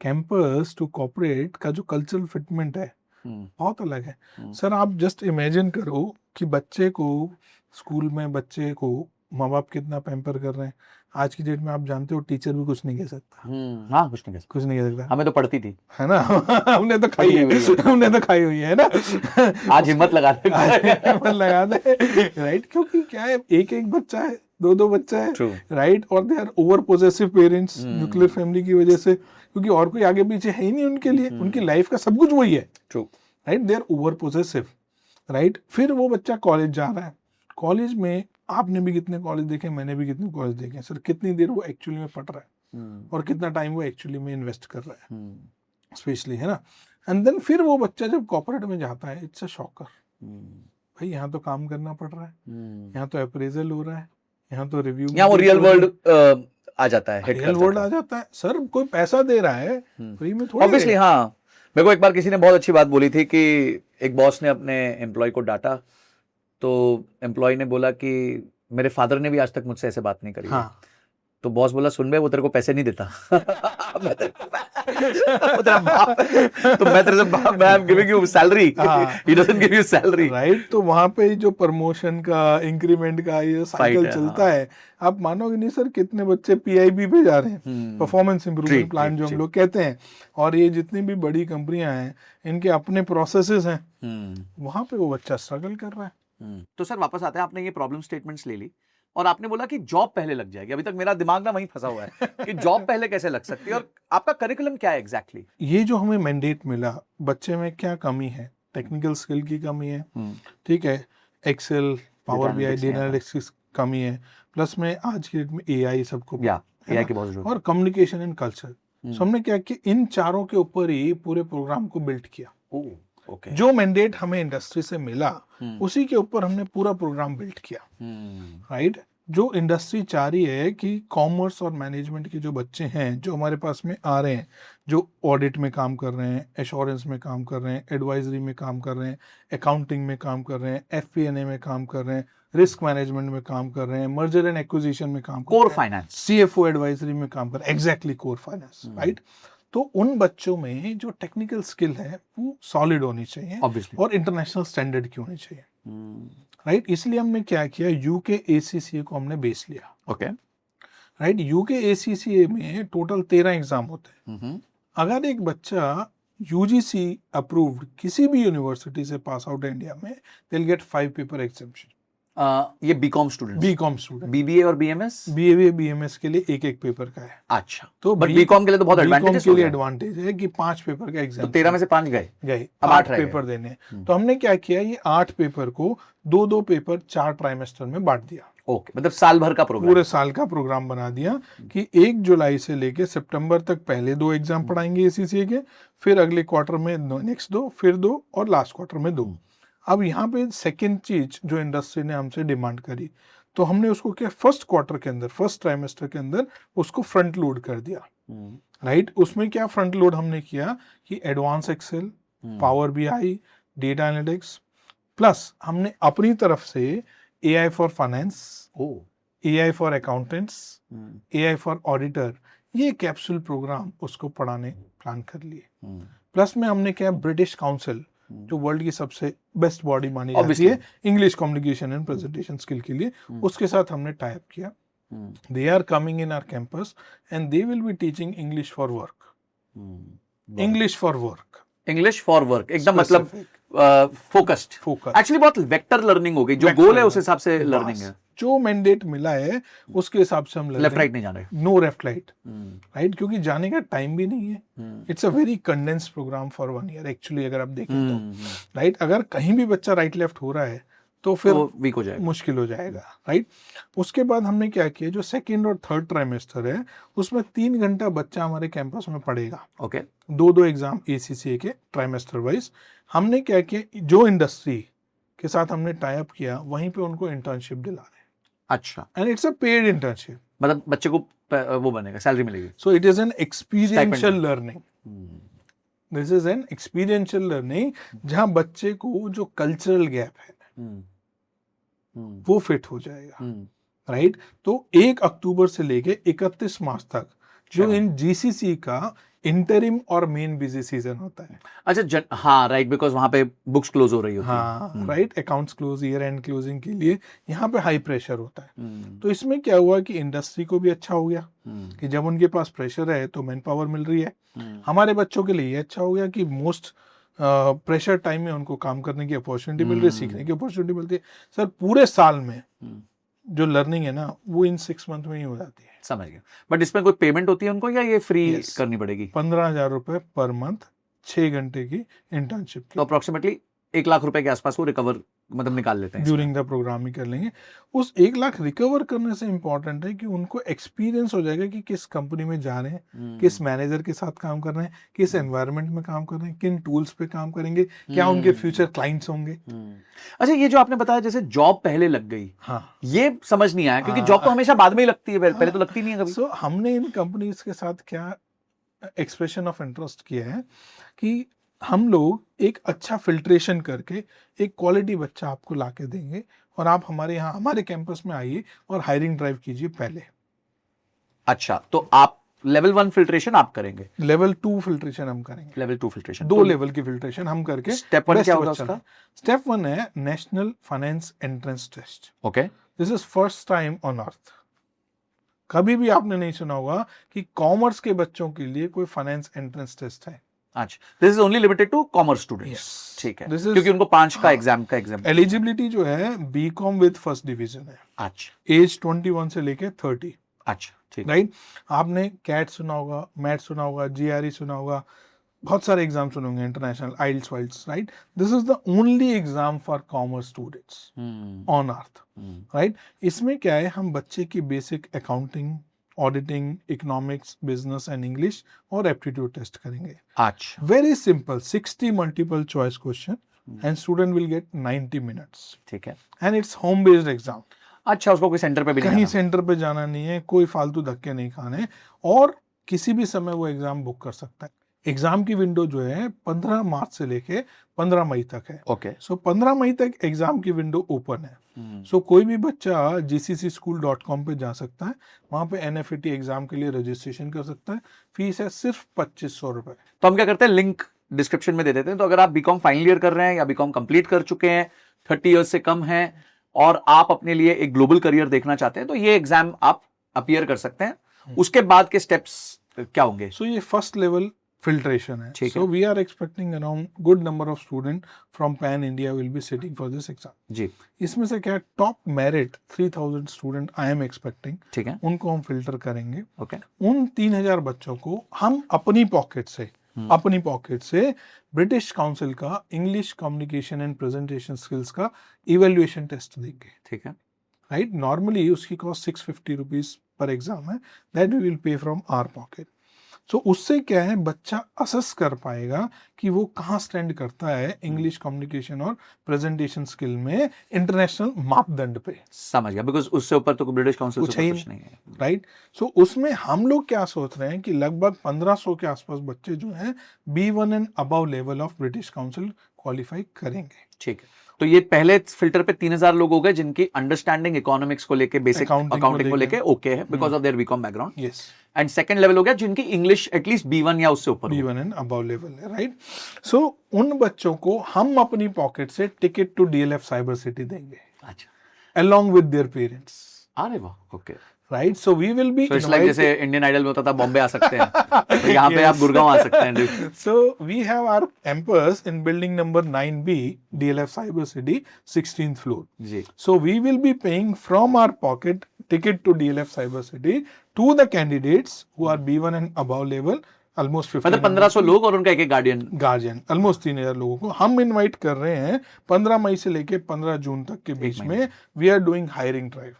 कैंपस टू कॉर्पोरेट का जो कल्चरल फिटमेंट है बहुत अलग है। सर आप जस्ट इमेजिन करो कि बच्चे को स्कूल में बच्चे को माँ बाप कितना पैम्पर कर रहे हैं। आज की डेट में आप जानते हो टीचर भी कुछ नहीं कह सकता। हाँ कुछ नहीं कह सकता। कुछ नहीं कह सकता, हमें तो पढ़ती थी, है ना। हमने तो खाई है, हमने तो खाई हुई है ना। आज हिम्मत लगा दे। हिम्मत लगा दे, राइट। क्योंकि क्या है, एक एक बच्चा है, दो दो बच्चा है, True. राइट। और they are over possessive parents nuclear family की वजह से, क्योंकि और कोई आगे पीछे है ही नहीं उनके लिए। उनकी लाइफ का सब कुछ वही है, right. They are over possessive, right. फिर वो बच्चा कॉलेज जा रहा है। कॉलेज में आपने भी कितने कॉलेज देखे, मैंने भी कितने कॉलेज देखे सर। कितनी देर वो एक्चुअली में पढ़ रहा है और कितना टाइम वो एक्चुअली में इन्वेस्ट कर रहा है, स्पेशली, है ना। एंड देन फिर वो बच्चा जब कॉर्पोरेट में जाता है, इट्स अ शॉकर। भाई यहाँ तो काम करना पड़ रहा है, यहाँ तो अप्रेजल हो रहा है, यहाँ तो रिव्यू, यहाँ वो रियल वर्ल्ड आ जाता है, रियल वर्ल्ड आ जाता है। सर कोई पैसा दे रहा है, फ्री में थोड़ी ऑब्वियसली। हाँ, मेरे को एक बार किसी ने बहुत अच्छी बात बोली थी कि एक बॉस ने अपने एम्प्लॉय को डांटा, तो एम्प्लॉय ने बोला कि मेरे फादर ने भी आज तक मुझसे ऐसे बात नहीं करी। हाँ। तो बॉस बोला, सुन बे, वो तेरे को पैसे नहीं देता। वो तेरा बाप है, तो मैं तेरे से बाप, मैं am giving you salary, he doesn't give you salary, right. तो वहां पे जो प्रमोशन का, इंक्रीमेंट का ये साइकिल चलता है। आप मानोगे नहीं सर, कितने बच्चे पीआईबी पे जा रहे हैं, परफॉर्मेंस इंप्रूवमेंट प्लान जो हम लोग कहते हैं। और ये जितनी भी बड़ी कंपनियां हैं, इनके अपने प्रोसेसेस हैं, वहां पे वो बच्चा स्ट्रगल कर रहा है। तो सर वापस आते हैं, आपने ये प्रॉब्लम स्टेटमेंट्स ले ली और आपने बोला कि जॉब पहले लग जाएगी। अभी तक मेरा दिमाग ना वहीं फंसा हुआ है कि जॉब पहले कैसे लग सकती है, और आपका करिकुलम क्या है एग्जैक्टली? ये जो हमें मैंडेट मिला, बच्चे में क्या कमी है, टेक्निकल स्किल की कमी है, ठीक है, Excel, Power BI, data analytics कमी है, प्लस में आज की डेट में एआई सबको, एआई की बहुत जरूरत, और कम्युनिकेशन एंड कल्चर। सो हमने क्या किया, इन चारों के ऊपर ही पूरे प्रोग्राम को बिल्ड किया। Okay. जो मैंडेट हमें इंडस्ट्री से मिला, उसी के ऊपर हमने पूरा प्रोग्राम बिल्ड किया, राइट। जो इंडस्ट्री चाह रही है कि कॉमर्स और मैनेजमेंट के जो बच्चे हैं, जो हमारे पास में आ रहे हैं, जो ऑडिट में काम कर रहे हैं, एश्योरेंस में काम कर रहे हैं, एडवाइजरी में काम कर रहे हैं, अकाउंटिंग में काम कर रहे हैं, एफपीएनए में काम कर रहे हैं, रिस्क मैनेजमेंट में काम कर रहे हैं, मर्जर एंड एक्विजिशन में काम कर रहे हैं, कोर फाइनेंस, सीएफओ एडवाइजरी में काम कर रहे हैं, एग्जैक्टली कोर फाइनेंस, राइट। तो उन बच्चों में जो टेक्निकल स्किल है वो सॉलिड होनी चाहिए, Obviously. और इंटरनेशनल स्टैंडर्ड की होनी चाहिए, राइट। इसलिए हमने क्या किया, यूके एसीसीए को हमने बेस लिया। Okay, right. यूके एसीसीए में टोटल 13 एग्जाम होते हैं। अगर एक बच्चा यूजीसी अप्रूव्ड किसी भी यूनिवर्सिटी से पास आउट है इंडिया में, they will get 5 paper exemption. ये बीकॉम स्टूडेंट, बीबीए और बीएमएस, बीएमएस के लिए एक एक पेपर का है। अच्छा, तो बट बीकॉम के लिए तो बहुत एडवांटेज के लिए एडवांटेज है कि 5 पेपर का एग्जाम, तो 13 में से 5 गए, अब 8 पेपर देने। तो हमने क्या किया, ये 8 पेपर को 2-2 पेपर 4 ट्राइमेस्टर में बांट दिया। ओके, मतलब साल भर का प्रोग्राम, पूरे साल का प्रोग्राम बना दिया कि 1 जुलाई से लेके सितंबर तक पहले 2 एग्जाम पढ़ाएंगे एसीसीए के, फिर अगले क्वार्टर में नेक्स्ट 2, फिर 2, और लास्ट क्वार्टर में 2। अब यहाँ पे सेकंड चीज जो इंडस्ट्री ने हमसे डिमांड करी, तो हमने उसको क्या, फर्स्ट क्वार्टर के अंदर, फर्स्ट ट्राइमेस्टर के अंदर उसको फ्रंट लोड कर दिया, राइट। उसमें क्या फ्रंट लोड हमने किया कि advance Excel, Power BI, data analytics, plus हमने अपनी तरफ से AI for finance, AI for accountants, AI for auditor, ये कैप्सूल प्रोग्राम उसको पढ़ाने प्लान कर लिए। प्लस में हमने क्या, ब्रिटिश काउंसिल जो वर्ल्ड की सबसे बेस्ट बॉडी मानी जाती है English communication and presentation skill के लिए, उसके साथ हमने टाई अप किया। They are coming in our campus and they will be teaching English for work, English for work, English for work, एकदम मतलब फोकस्ड। Focused. एक्चुअली बहुत वेक्टर लर्निंग हो गई, जो गोल है उस हिसाब से लर्निंग है, जो मैंडेट मिला है उसके हिसाब से हम लेफ्ट राइट नहीं जा रहे। नो लेफ्ट राइट, राइट, क्योंकि जाने का टाइम भी नहीं है। It's a very condensed programme for 1 year actually, अगर आप देखें तो, राइट। अगर कहीं भी बच्चा राइट लेफ्ट हो रहा है तो फिर वीक हो जाएगा, मुश्किल हो जाएगा, राइट। उसके बाद हमने क्या किया, जो सेकेंड और थर्ड ट्राइमेस्टर है उसमें 3 घंटा बच्चा हमारे कैंपस में पढ़ेगा। ओके, 2 एग्जाम ACCA के ट्राइमेस्टर वाइज। हमने क्या किया, जो इंडस्ट्री के साथ हमने टाई अप किया वहीं पे उनको इंटर्नशिप दिला रहे हैं। अच्छा, and it's a paid internship, मतलब बच्चे को वो बनेगा, सैलरी मिलेगी। So it is an experiential Stipend. Learning. This is an experiential learning जहां बच्चे को जो कल्चरल गैप है वो फिट हो जाएगा, राइट। तो 1 अक्टूबर से लेके 31 मार्च तक जो इन GCC का इंटरिम और मेन बिजी सीजन होता है। अच्छा, हाँ राइट, बिकॉज वहां पे बुक्स क्लोज हो रही होती है। हाँ, right, accounts close, year and closing के लिए यहाँ पे हाई प्रेशर होता है। तो इसमें क्या हुआ कि इंडस्ट्री को भी अच्छा हो गया कि जब उनके पास प्रेशर है तो मैन पावर मिल रही है। हमारे बच्चों के लिए ये अच्छा हो गया कि मोस्ट प्रेशर टाइम में उनको काम करने की अपॉर्चुनिटी मिल रही है, सीखने की अपॉर्चुनिटी मिलती है। सर पूरे साल में जो लर्निंग है ना वो इन 6 मंथ में ही हो जाती है। समझ गया, बट इसमें कोई पेमेंट होती है उनको या ये फ्री करनी पड़ेगी? 15,000 रुपए पर मंथ, 6 घंटे की इंटर्नशिप की। तो अप्रोक्सीमेटली 1 लाख रुपए के आसपास वो रिकवर मतलब निकाल लेते हैं ड्यूरिंग द प्रोग्राम ही कर लेंगे। उस 1 लाख रिकवर करने से इम्पोर्टेंट है कि उनको एक्सपीरियंस हो जाएगा कि किस कंपनी में जा रहे हैं, किस मैनेजर के साथ काम कर रहे हैं, किस एनवायरनमेंट में काम कर रहे हैं, किन टूल्स पे काम करेंगे, क्या उनके फ्यूचर क्लाइंट्स होंगे। अच्छा, ये जो आपने बताया जैसे जॉब पहले लग गई, हाँ, ये समझ नहीं आया, क्योंकि जॉब तो हमेशा बाद में ही लगती है, पहले तो लगती नहीं है कभी। सो हमने इन कंपनीज के साथ क्या एक्सप्रेशन ऑफ इंटरेस्ट किया है कि हम लोग एक अच्छा फिल्ट्रेशन करके एक क्वालिटी बच्चा आपको लाके देंगे और आप हमारे यहाँ हमारे कैंपस में आइए और हायरिंग ड्राइव कीजिए पहले। अच्छा, तो आप लेवल 1 फिल्ट्रेशन आप करेंगे, लेवल 2 फिल्ट्रेशन हम करेंगे, लेवल 2 फिल्ट्रेशन, 2 लेवल की फिल्ट्रेशन हम करके। स्टेप 1 क्या होगा उसका? स्टेप 1 है national finance entrance test. Okay, this is first time on earth. कभी भी आपने नहीं सुना होगा कि कॉमर्स के बच्चों के लिए कोई फाइनेंस एंट्रेंस टेस्ट है। अच्छा, this is only limited to commerce students. ठीक है, क्योंकि उनको 5 का एग्जाम एलिजिबिलिटी जो है बीकॉम विद फर्स्ट डिवीजन है। अच्छा, एज 21 से लेके 30। अच्छा, ठीक, राइट। आपने कैट सुना होगा, मैट सुना होगा, GRE सुना होगा, बहुत सारे एग्जाम सुने होंगे, इंटरनेशनल आइल्स वाइल्स, right. This is the only exam for commerce students on earth, right. इसमें क्या है, हम बच्चे की basic accounting, auditing, economics, business and English और एप्टीट्यूड टेस्ट करेंगे। अच्छा, very simple, 60 multiple choice question and student will get 90 minutes, ठीक है। And it's home based exam. अच्छा, उसको कोई सेंटर पे भी कहीं सेंटर पे जाना नहीं है, कोई फालतू धक्के नहीं खाने, और किसी भी समय वो एग्जाम बुक कर सकता है। एग्जाम की विंडो जो है 15 मार्च से लेके 15 मई तक है। ओके, सो 15 मई तक एग्जाम की विंडो ओपन है। सो कोई भी बच्चा gccschool.com पे जा सकता है, वहां पे NFET एग्जाम के लिए रजिस्ट्रेशन कर सकता है। फीस है सिर्फ 2500 रुपए। तो हम क्या करते हैं, लिंक डिस्क्रिप्शन में दे देते हैं। तो अगर आप बीकॉम फाइनल ईयर कर रहे हैं या बीकॉम कंप्लीट कर चुके हैं, 30 इयर्स से कम हैं, और आप अपने लिए एक ग्लोबल करियर देखना चाहते हैं, तो ये एग्जाम आप अपीयर कर सकते हैं। उसके बाद के स्टेप्स क्या होंगे? सो ये फर्स्ट लेवल filtration है। ठीक है। So we are expecting around good number of student from pan India will be sitting for this exam। जी, इसमें से क्या top merit 3000 student I am expecting, ठीक है, उनको हम फिल्टर करेंगे। ओके, उन 3000 बच्चों को हम अपनी पॉकेट से ब्रिटिश काउंसिल का English communication and presentation skills का इवेल्युएशन टेस्ट देंगे। ठीक है, राइट। नॉर्मली उसकी कॉस्ट 650 रुपीज पर एग्जाम है, that we will pay from our pocket. So उससे क्या है, बच्चा असेस कर पाएगा कि वो कहाँ स्टैंड करता है इंग्लिश कम्युनिकेशन और प्रेजेंटेशन स्किल में इंटरनेशनल मापदंड पे। समझ गया, बिकॉज उससे ऊपर तो ब्रिटिश काउंसिल से कुछ नहीं है, राइट। सो उसमें हम लोग क्या सोच रहे हैं कि लगभग 1500 के आसपास बच्चे जो हैं B1 and above level of British council qualify करेंगे। ठीक है। तो ये पहले फिल्टर पे 3000 लोग हो गए जिनकी अंडरस्टैंडिंग इकोनॉमिक्स को लेके, बेसिक अकाउंटिंग को लेके ओके है because of their BCom background. Yes. And second level हो गया जिनकी इंग्लिश एटलीस्ट B1 या उससे ऊपर, B1 एंड अबव लेवल है, राइट। सो उन बच्चों को हम अपनी पॉकेट से ticket to DLF cyber city देंगे। अच्छा, along with their parents। अरे वाह, okay, right? So we will be So it's like जैसे इंडियन आइडल में होता था बॉम्बे आ सकते हैं, तो यहाँ पे आप गुड़गांव आ सकते हैं. So we have our campus in building number 9B, DLF Cyber City, 16th floor. Ji. So we will be paying from our pocket ticket to DLF Cyber City to the candidates who are B1 and above level, almost 15. मतलब 1500 लोग और उनका एक guardian. Guardian almost 3000 लोगों को हम invite कर रहे हैं 15 मई से लेके 15 जून तक के बीच में. We are doing hiring drive.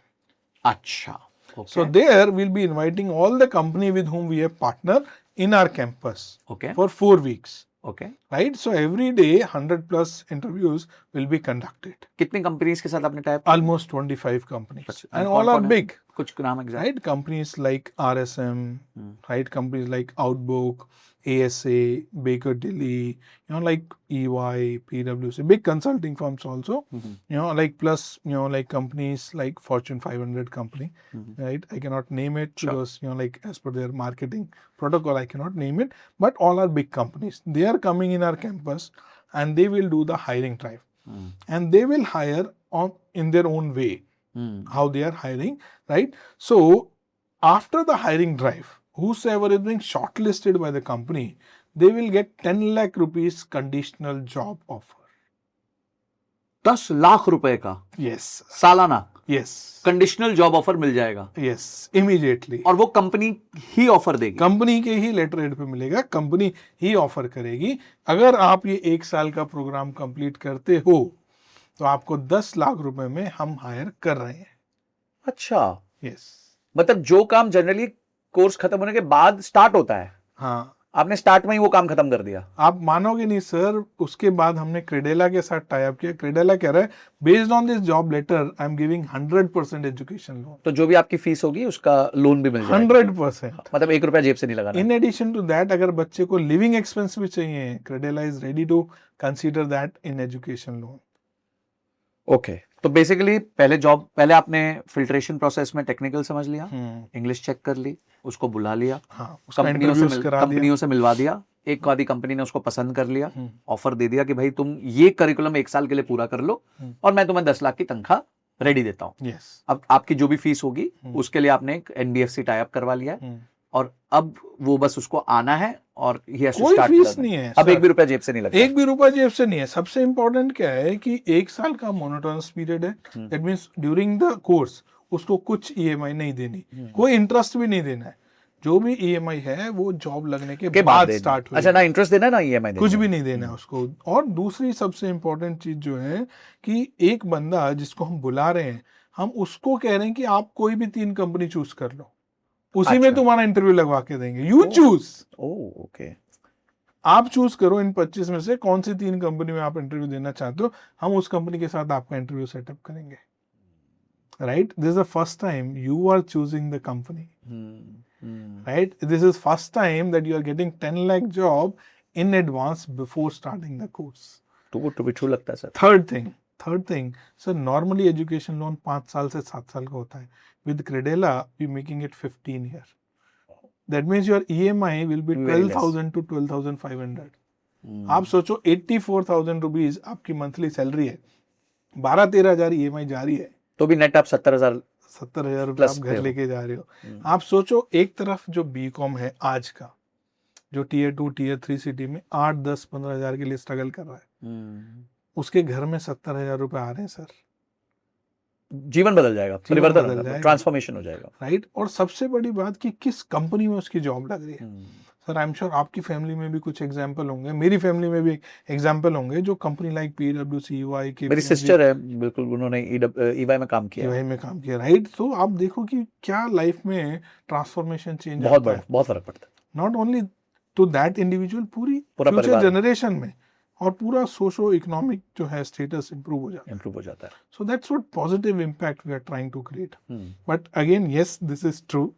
अच्छा. Okay. So there we'll be inviting all the company with whom we have partner in our campus. Okay. For 4 weeks. Okay. Right? So every day 100 plus interviews will be conducted. कितनी companies के साथ आपने type? Almost 25 companies. अच्छा. And all are big. कुछ नाम exact. Right? Companies like RSM, right? Companies like Outbook, ASA, Baker Tilly, like EY, PwC, big consulting firms also, like plus, like companies like Fortune 500 company, right? I cannot name it because, like as per their marketing protocol, I cannot name it, but all are big companies. They are coming in our campus and they will do the hiring drive. And they will hire in their own way, how they are hiring, right? So after the hiring drive, whosoever is being shortlisted by the company, they will get 10 lakh rupees conditional job offer. 10 lakh रुपए का? Yes. सालाना? Yes. Conditional job offer मिल जाएगा? Yes. Immediately. और वो company ही offer देगी? Company के ही letter head पे मिलेगा, कंपनी ही ऑफर करेगी. अगर आप ये 1 साल का प्रोग्राम कंप्लीट करते हो तो आपको 10 लाख रुपए में हम हायर कर रहे हैं. अच्छा. Yes. मतलब जो काम जनरली कोर्स खत्म होने के बाद स्टार्ट होता है, हाँ, आपने स्टार्ट में ही वो काम खत्म कर दिया. आप मानोगे नहीं सर, उसके बाद हमने क्रेडेला के साथ टाई अप किया. क्रेडेला कह रहा है based on this job letter I am giving 100% education loan. तो जो भी आपकी फीस होगी उसका लोन भी मिल जाएगा? 100%. मतलब 1 रुपया जेब से नहीं लगाना. इन एडिशन टू दैट अगर बच्चे को लिविंग एक्सपेंस भी चाहिए, Credila is ready to consider that in education loan. Okay. तो बेसिकली पहले आपने फिल्ट्रेशन प्रोसेस में टेक्निकल समझ लिया, इंग्लिश चेक कर ली, उसको बुला लिया, कंपनियों से मिलवा दिया, एक आधी कंपनी ने उसको पसंद कर लिया, ऑफर दे दिया कि भाई तुम ये करिकुलम 1 साल के लिए पूरा कर लो और मैं तुम्हें 10 लाख की तनख्वाह रेडी देता हूँ. अब आपकी जो भी फीस होगी उसके लिए आपने एक NBFC टाई अप करवा लिया है और अब वो बस उसको आना है और कोई फीस नहीं है. अब 1 भी रुपया जेब से नहीं लगता. 1 भी रुपया जेब से नहीं है. सबसे इंपॉर्टेंट क्या है कि 1 साल का मोनोटोनस पीरियड है. That means during the course उसको कुछ EMI नहीं देनी, कोई इंटरेस्ट भी नहीं देना है. जो भी EMI है वो जॉब लगने के बाद स्टार्ट हुई. अच्छा, ना इंटरेस्ट देना ना EMI देना, कुछ भी नहीं देना है उसको. और दूसरी सबसे इंपॉर्टेंट चीज जो है कि एक बंदा जिसको हम बुला रहे हैं, हम उसको कह रहे हैं कि आप कोई भी 3 कंपनी चूज कर लो, उसी में तुम्हारा इंटरव्यू लगवा के देंगे. You choose. ओके. आप चूज करो इन 25 में से कौन सी 3 कंपनी में आप इंटरव्यू देना चाहते हो, हम उस कंपनी के साथ आपका इंटरव्यू सेटअप करेंगे. Right? This is the first time you are choosing the company. Right? This is first time that you are getting 10 lakh job in advance before starting the course. To be true लगता है sir. Third thing, sir, normally education loan 5 साल से 7 साल का होता है. With Credela, we making it 15 year. That means your EMI will be 12,000 to 12,500. आप सोचो 84,000 रुपीज आपकी मंथली सैलरी है, 12-13 हजार EMI जा रही है, तो भी नेट आप 70,000 रुपये आप घर लेके जा रहे हो. आप सोचो एक तरफ जो BCom है आज का, जो Tier 2 Tier 3 सिटी में 8-10-15 हजार के लिए स्ट्रगल कर रहा है, उसके घर में 70,000 रुपए आ रहे हैं सर. जीवन बदल जाएगा, परिवर्तन हो जाएगा, ट्रांसफॉर्मेशन हो जाएगा. राइट? और सबसे बड़ी बात कि किस कंपनी में उसकी जॉब लग रही है. सर आई एम श्योर आपकी फैमिली में भी कुछ एग्जांपल होंगे, मेरी फैमिली में भी एग्जांपल होंगे जो कंपनी लाइक PwC, EY के. मेरी सिस्टर है, बिल्कुल, उन्होंने EY में काम किया. राइट? तो आप देखो कि क्या लाइफ में ट्रांसफॉर्मेशन चेंज बहुत फर्क पड़ता है. Not only to that individual, पूरी फ्यूचर जनरेशन में, और पूरा सोशो इकोनॉमिक जो है स्टेटस इंप्रूव हो जाता है. So that's what positive impact we are trying to create. But again yes, this is true.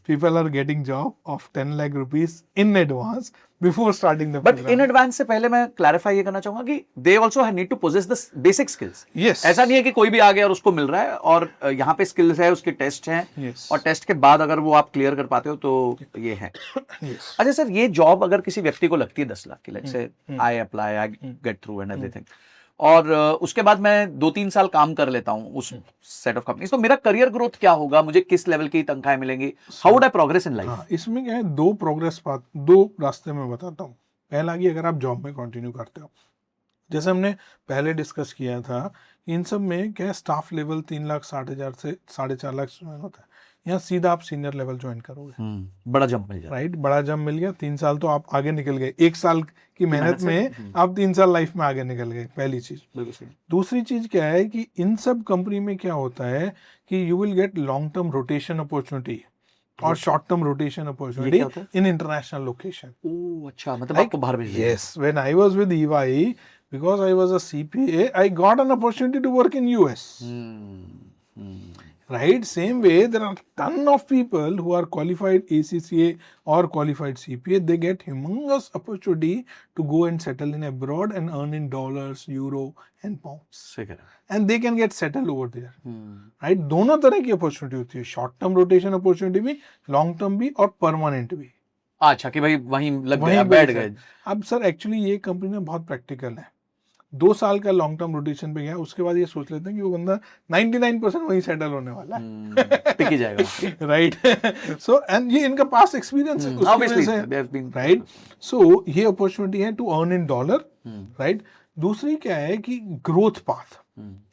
People are getting job of 10 lakh rupees in advance before starting the program. But in advance से पहले मैं clarify ये करना चाहूंगा कि they also need to possess the basic skills. Yes. ऐसा नहीं है कि कोई भी आ गया और उसको मिल रहा है और यहाँ पे skills है, उसके टेस्ट हैं. Yes. और टेस्ट के बाद अगर वो आप क्लियर कर पाते हो तो ये है. Yes. अच्छा सर, ये जॉब अगर किसी व्यक्ति को लगती है 10 लाख की, let's say I apply, I get through and everything, और उसके बाद मैं 2-3 साल काम कर लेता हूँ उस सेट ऑफ कंपनीज, तो मेरा करियर ग्रोथ क्या होगा, मुझे किस लेवल की तनख्वाहें मिलेंगी, how would I progress in life? हाँ, इसमें क्या है, दो प्रोग्रेस पाथ, दो रास्ते मैं बताता हूँ। पहला कि अगर आप जॉब में कंटिन्यू करते हो, जैसे हमने पहले डिस्कस किया था, इन सब में क्या है, स्टाफ लेवल 3,60,000 से 4.5 लाख ज्वाइन होता है। यहाँ सीधा आप सीनियर लेवल ज्वाइन करोगे, बड़ा जंप मिल जाए। राइट, बड़ा जंप मिल गया, 3 साल तो आप आगे निकल गए, 1 साल की मेहनत में आप 3 साल लाइफ में आगे निकल गए, पहली चीज। दूसरी चीज क्या है कि इन सब कंपनी में क्या होता है कि you will get long term rotation opportunity और short term rotation opportunity in international location. Oh अच्छा, मतलब आपको बाहर भेज दिया। Yes, when I was with EY, because I was a CPA, I got an opportunity to work in US. Right? Same way, there are ton of people who are qualified ACCA or qualified CPA. They get humongous opportunity to go and settle in abroad and earn in dollars, euro, and pounds. सही कह रहे And they can get settled over there. Right? दोनों तरह की opportunity होती है, short term rotation opportunity भी, long term भी और परमानेंट भी। अच्छा कि भाई वहीं लग वहीं गए, पे बैठ सर। गए। अब सर एक्चुअली ये कंपनी ना बहुत प्रैक्टिकल है, 2 साल का लॉन्ग टर्म रोटेशन पे गया, उसके बाद ये सोच लेते हैं कि वो बंदा 99% वहीं सेटल होने वाला है, टिक ही जाएगा। राइट। सो एंड ये इनका पास्ट एक्सपीरियंस है, उसकी Obviously, वजह they have से, been- राइट। सो ये अपॉर्चुनिटी है to earn in dollar, right. दूसरी क्या है कि ग्रोथ पाथ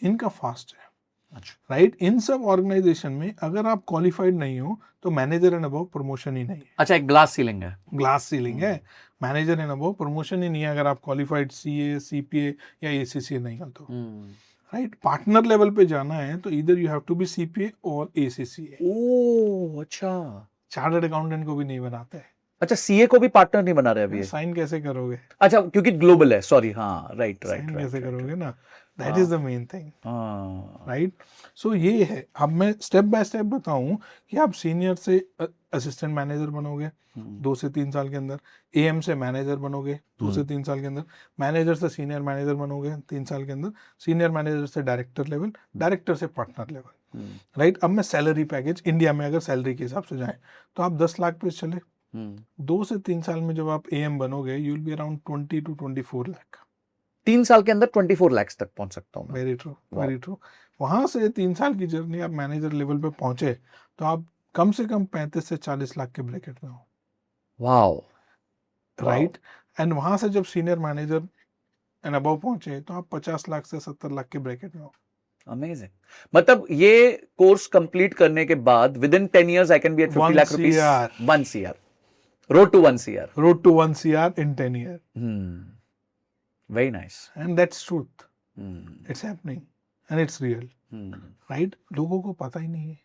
इनका फास्ट है, अच्छा राइट। इन सब ऑर्गेनाइजेशन में अगर आप क्वालिफाइड नहीं हो तो मैनेजर एंड अबव प्रमोशन ही नहीं है, अच्छा, एक ग्लास सीलिंग है। ग्लास सीलिंग है, मैनेजर एंड अबव प्रमोशन ही नहीं है अगर आप क्वालिफाइड सीए, सीपीए या एसीसीए नहीं हो तो, राइट। पार्टनर लेवल पे जाना है तो इधर you have to be CPA और एसीसीए। ओह अच्छा। चार्टर्ड अकाउंटेंट को भी नहीं बनाते, अच्छा, सीए को भी पार्टनर नहीं बना रहे अभी ये? साइन कैसे करोगे? अच्छा, क्योंकि ग्लोबल है, सॉरी। हाँ, राइट राइट साइन राइट। कैसे करोगे ना, that is the main thing, हाँ, राइट। सो ये है, अब मैं स्टेप बाय स्टेप बताऊं कि आप सीनियर से असिस्टेंट मैनेजर बनोगे 2 से 3 साल के अंदर, एएम से मैनेजर बनोगे 2 से 3 साल के अंदर, मैनेजर से सीनियर मैनेजर बनोगे 3 साल के अंदर, सीनियर मैनेजर से डायरेक्टर लेवल, डायरेक्टर से पार्टनर लेवल, राइट। अब मैं सैलरी पैकेज इंडिया में अगर सैलरी के हिसाब से जाए तो आप 10 लाख पे चले, 2 से 3 साल में जब आप एएम बनोगे you will be around 20 to 24 lakh. 3 साल के अंदर 24 लाख तक पहुंच सकता हूँ मैं। Very true, very true. वहां से 3 साल की जर्नी आप मैनेजर लेवल पे पहुंचे तो आप कम से कम 35 से 40 लाख के ब्रैकेट में हो, वाओ, राइट। एंड वहां से जब सीनियर मैनेजर एंड अबव पहुंचे तो आप 50 लाख से 70 लाख के ब्रैकेट में हो। अमेजिंग। मतलब ये कोर्स कंप्लीट करने के बाद within 10 years I can be at 50 lakh rupees, 1 CR, road to 1 CR, road to 1 CR in 10 years, very nice. And that's truth, it's happening and it's real, right. लोगों को पता ही नहीं है,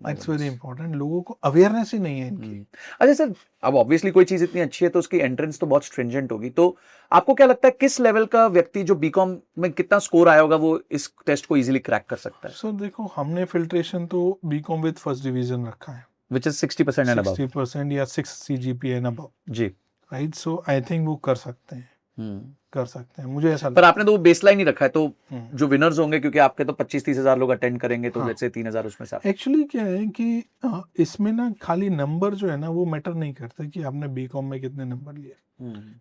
दैट्स वेरी इंपॉर्टेंट, लोगों को awareness ही नहीं है इनकी। अच्छा सर, अब ऑब्वियसली कोई चीज इतनी अच्छी है तो उसकी एंट्रेंस तो बहुत स्ट्रिंजेंट होगी, तो आपको क्या लगता है किस लेवल का व्यक्ति जो बीकॉम में कितना स्कोर आया होगा वो इस टेस्ट को इजीली क्रैक कर सकता है? सो देखो, हमने फिल्ट्रेशन तो बीकॉम विद फर्स्ट डिवीजन रखा है, विच इज 60% एंड अबव, 60% या 6 CGPA एंड अबव, जी, राइट। सो आई थिंक वो कर सकते हैं, कर सकते हैं, मुझे ऐसा पर आपने तो वो बेसलाइन ही रखा है, तो हम्म। जो विनर्स होंगे, क्योंकि आपके तो 25-30 हजार लोग अटेंड करेंगे, तो हाँ। लेट्स से 3,000 उसमें से एक्चुअली क्या है कि इसमें ना खाली नंबर जो है ना वो मैटर नहीं करते कि आपने बीकॉम में कितने नंबर लिए,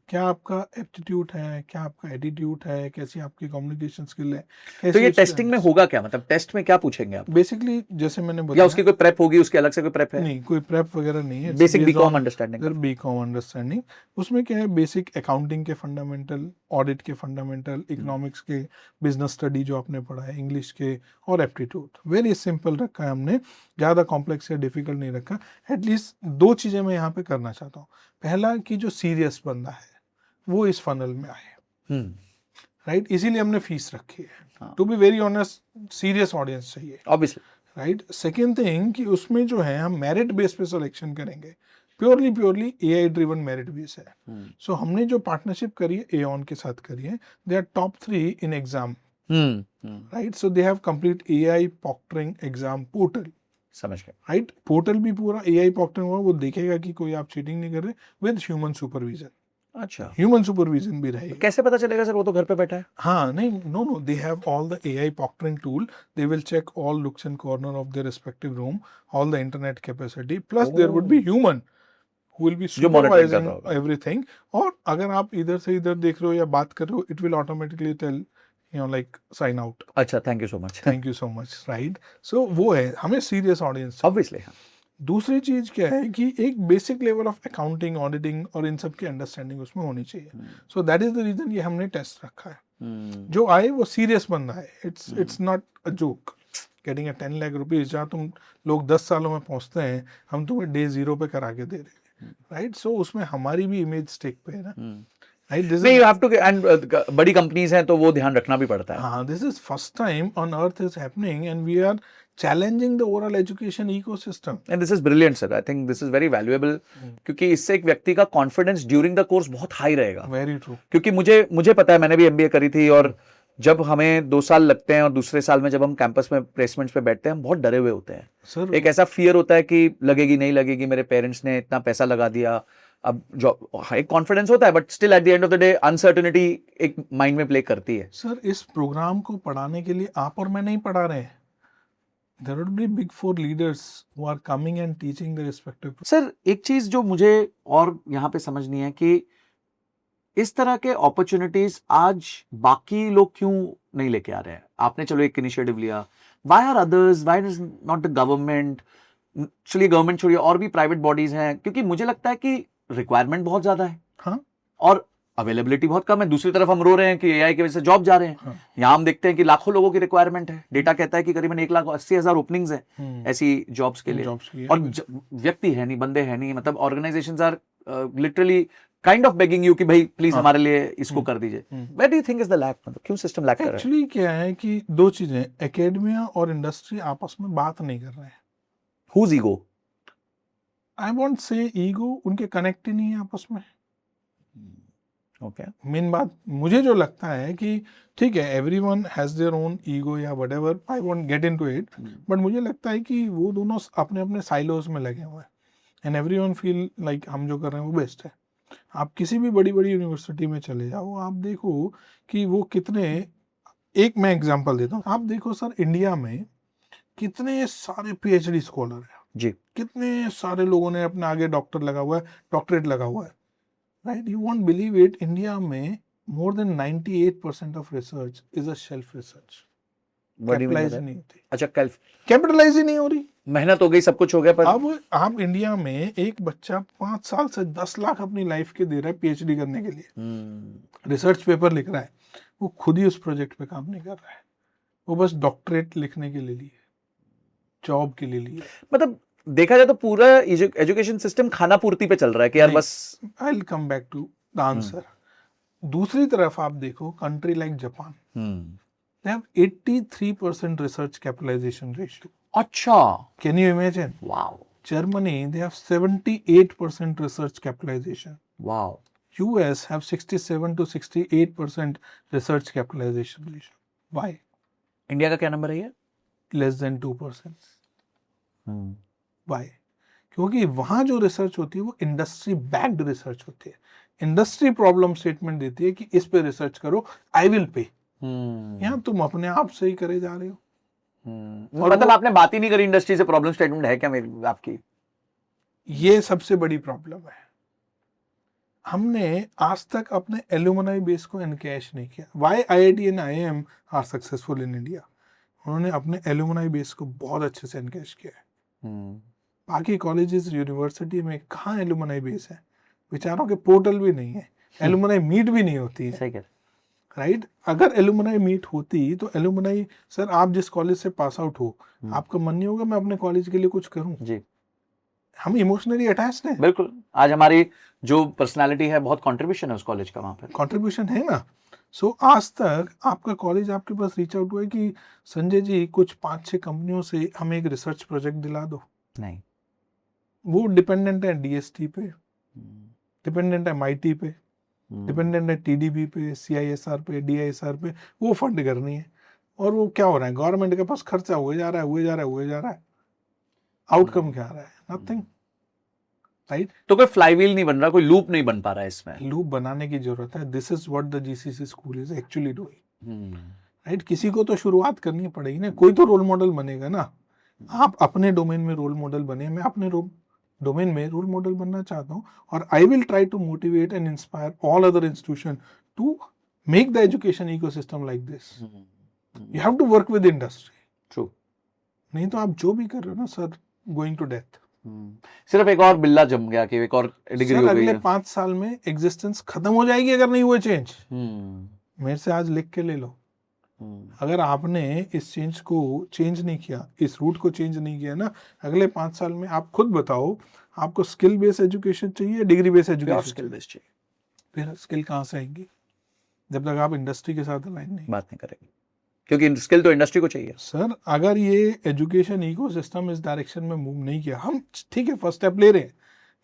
क्या आपका एप्टीट्यूड है, क्या आपका एटीट्यूड है, कैसी आपकी कम्युनिकेशन स्किल है, तो ये टेस्टिंग में होगा क्या, मतलब टेस्ट में क्या पूछेंगे आप? बेसिकली जैसे मैंने या बताया, उसकी कोई प्रेप होगी, उसके अलग से कोई प्रेप है? नहीं, कोई प्रेप वगैरह नहीं है, basic BCom understanding. BCom understanding. उसमें क्या है, बेसिक अकाउंटिंग के फंडामेंटल, ऑडिट के फंडामेंटल, इकोनॉमिक्स के, बिजनेस स्टडी जो आपने पढ़ा है, इंग्लिश के, और एप्टीट्यूड। वेरी सिंपल रखा है हमने, ज़्यादा कॉम्प्लेक्स या डिफिकल्ट नहीं रखा। एटलीस्ट 2 चीज़ें मैं यहाँ पे करना चाहता हूँ। पहला कि जो सीरियस बंदा है वो इस फनल में आए, राइट, इसीलिए हमने फीस रखी है। To be very honest, serious audience चाहिए, ऑब्वियसली, राइट। सेकेंड थिंग कि उसमें जो है हम मेरिट बेस पे सिलेक्शन करेंगे, purely AI driven merit base है। सो हमने जो पार्टनरशिप करी है एऑन के साथ करी है, they are top 3 in exam, right. So they have complete AI proctoring exam portal, समझ गए, राइट। पोर्टल भी पूरा AI प्रॉक्टरिंग हुआ, वो देखेगा कि कोई आप चीटिंग नहीं कर रहे, विद ह्यूमन सुपरविजन। अच्छा, ह्यूमन सुपरविजन भी रहेगा। कैसे पता चलेगा सर, वो तो घर पे बैठा है? हाँ, नहीं, no, they have all the AI proctoring tool. They will check all nooks and corner of their respective room, all the internet capacity. Plus, there would be human who will be जो monitoring कर supervising रहा होगा। everything. और अगर आप इधर से इधर देख रहे हो या बात कर रहे हो, it will automatically tell, you know, like sign out. अच्छा, thank you so much. Thank you so much, right? So वो है, हमें serious audience चाहिए। ऑब्वियसली। दूसरी चीज क्या है कि एक basic level of accounting, auditing और इन सब की अंडरस्टैंडिंग उसमें होनी चाहिए। So that is the reason ये हमने टेस्ट रखा है। जो आए वो सीरियस बंदा है, it's not a joke. Getting 10 lakh rupees जहाँ तुम लोग 10 सालों में पहुंचते हैं, हम तुम्हें डे 0 पे करा के दे रहे हैं, राइट? सो उसमें हमारी भी इमेज स्टेक पे है ना, राइट? नहीं, यू हैव टू, एंड बड़ी कंपनीज हैं तो वो ध्यान रखना भी पड़ता है। हाँ, this is first time on earth is happening and we are challenging the overall education ecosystem. And this is brilliant sir, I think this is very valuable, क्योंकि इससे एक व्यक्ति का कॉन्फिडेंस ड्यूरिंग द कोर्स बहुत high रहेगा। Very true. क्योंकि मुझे पता है, मैंने भी एमबीए करी थी, और जब हमें 2 साल लगते हैं और दूसरे साल में जब हम कैंपस में प्लेसमेंट्स पे बैठते हैं, हम बहुत डरे हुए होते हैं। सर एक ऐसा फियर होता है कि लगेगी नहीं लगेगी, मेरे पेरेंट्स ने इतना पैसा लगा दिया, अब जॉब, एक कॉन्फिडेंस होता है, but still at the end of the day uncertainty एक माइंड में प्ले करती है। सर इस प्रोग्राम को पढ़ाने के लिए आप और मैं नहीं पढ़ा रहे हैं। There would be big 4 leaders who are coming and teaching the respective. Sir एक चीज जो मुझे और यहाँ पे समझनी है कि इस तरह के अपॉर्चुनिटीज आज बाकी लोग क्यों नहीं लेके आ रहे हैं? आपने चलो एक इनिशिएटिव लिया, why are others, why is not the government? चलिए गवर्नमेंट छोड़िए, और भी प्राइवेट बॉडीज हैं, क्योंकि मुझे लगता है कि रिक्वायरमेंट बहुत ज्यादा है। हाँ, और अवेलेबिलिटी बहुत कम है। दूसरी तरफ हम रो रहे हैं कि एआई की वजह से जॉब जा रहे हैं। हाँ। यहाँ हम देखते हैं कि लाखों लोगों की रिक्वायरमेंट है। डेटा कहता है कि करीबन 1,80,000 ओपनिंग्स हैं ऐसी जॉब्स के लिए, jobs के लिए। और व्यक्ति है नहीं, बंदे है नहीं, मतलब organisations are literally kind of begging you कि भाई प्लीज हमारे लिए इसको कर दीजिए। Where do you think is the lack? मतलब क्यों सिस्टम लैक कर रहा है? एक्चुअली क्या है कि 2 चीजें, एकेडमिया और इंडस्ट्री आपस में बात नहीं कर रहे हैं। Whose ego? I won't say ego, उनके कनेक्ट ही नहीं है आपस में। ओके, मेन बात मुझे जो लगता है कि ठीक है, everyone has their own ego या whatever, I won't get into it, but मुझे लगता है कि वो दोनों अपने अपने साइलोस में लगे हुए हैं एंड एवरीवन फील लाइक हम जो कर रहे हैं वो बेस्ट है। आप किसी भी बड़ी बड़ी यूनिवर्सिटी में चले जाओ, आप देखो कि वो कितने, एक मैं एग्जांपल देता हूँ, आप देखो सर इंडिया में कितने सारे पीएचडी स्कॉलर हैं जी, कितने सारे लोगों ने अपने आगे डॉक्टर लगा हुआ है, डॉक्टरेट लगा हुआ है, right? You won't believe it, India में more than 98% of research is a shelf research. Capitalise नहीं होती। अच्छा, कैपिटलाइज ही नहीं हो रही। मेहनत हो गई, सब कुछ हो गया, पर अब आप इंडिया में एक बच्चा 5 साल से 10 लाख अपनी लाइफ के दे रहा है पीएचडी करने के लिए, रिसर्च पेपर लिख रहा है, वो खुद ही उस प्रोजेक्ट पे काम नहीं कर रहा है, वो बस डॉक्टरेट लिखने के लिए लिए, जॉब के लिए लिए। मतलब देखा जाए तो पूरा एजुकेशन सिस्टम खाना पूर्ति पे चल रहा है कि यार बस। I will come back to the answer. दूसरी तरफ आप देखो country like Japan, they have 83% research capitalization ratio. अच्छा, Can you imagine? wow, Germany, they have 78% research capitalization. wow, US have 67 to 68% research capitalization ratio. Why? India का क्या number है ये? Less than 2%. Why? क्योंकि वहां जो रिसर्च होती है वो इंडस्ट्री बैक्ड रिसर्च होती है। इंडस्ट्री प्रॉब्लम स्टेटमेंट देती है कि इस पे रिसर्च करो, आई विल पे। यहाँ तुम अपने आप से ही करे जा रहे हो। और मतलब आपने बात ही नहीं करी इंडस्ट्री से, प्रॉब्लम स्टेटमेंट है क्या मेरी आपकी? ये सबसे बड़ी प्रॉब्लम है। हमने आज तक अपने एल्यूमनाई बेस को एनकैश नहीं किया। Why IIT and IIM are successful in India? उन्होंने अपने एल्यूमनाई बेस को बहुत अच्छे से एनकैश किया है। बाकी कॉलेजेस यूनिवर्सिटी में कहाँ एल्यूमनाई बेस है? बेचारों के पोर्टल भी नहीं है, एल्यूमनाई मीट भी नहीं होती है। सही कह, राइट? अगर एल्यूमनाई मीट होती तो एल्यूमनाई, सर आप जिस कॉलेज से पास आउट हो, आपका मन नहीं होगा मैं अपने कॉलेज के लिए कुछ करूं? जी, हम इमोशनली अटैच्ड हैं। बिल्कुल। आज हमारी जो पर्सनालिटी है, बहुत कंट्रीब्यूशन है उस कॉलेज का, वहां पे कंट्रीब्यूशन है ना। सो आज तक आपका कॉलेज आपके पास रीच आउट हुआ है कि संजय जी कुछ 5-6 कंपनियों से हमें एक रिसर्च प्रोजेक्ट दिला दो? नहीं। वो डिपेंडेंट है डीएसटी पे, डिपेंडेंट है एमआईटी पे, डिपेंडेंट है टीडीबी पे, सीआईएसआर पे, डीआईएसआर पे, वो फंड करनी है। और वो क्या हो रहा है, गवर्नमेंट के पास खर्चा हुए जा रहा है, आउटकम क्या आ रहा है? नथिंग। राइट? तो कोई फ्लाईव्हील नहीं बन रहा, कोई लूप नहीं बन पा रहा है इसमें। लूप बनाने की जरूरत है। This is what the GCC school is actually doing. Right? किसी को तो शुरुआत करनी पड़ेगी ना, कोई तो रोल मॉडल बनेगा ना। आप अपने डोमेन में रोल मॉडल बने, मैं अपने डोमेन में रोल मॉडल बनना चाहता हूँ, और I will try to motivate and inspire all other institution to make the education ecosystem like this. You have to work with industry. True. नहीं तो आप जो भी कर रहे हो ना सर, गोइंग टू डेथ. सिर्फ एक और बिल्ला जम गया कि एक और डिग्री सर हो गई अगले है. 5 साल में एग्जिस्टेंस खत्म हो जाएगी अगर नहीं हुए चेंज. मेरे से आज लिख के ले लो. अगर आपने इस चेंज को चेंज नहीं किया, इस रूट को चेंज नहीं किया ना, अगले 5 साल में आप खुद बताओ, आपको स्किल बेस्ड एजुकेशन चाहिए, degree based education? Skill based चाहिए. फिर स्किल कहाँ से आएंगी जब तक आप इंडस्ट्री के साथ अलाइन नहीं बात नहीं करेंगे, क्योंकि स्किल तो इंडस्ट्री को चाहिए. सर. अगर ये एजुकेशन इकोसिस्टम इस डायरेक्शन में मूव नहीं किया, हम ठीक है फर्स्ट स्टेप ले रहे हैं,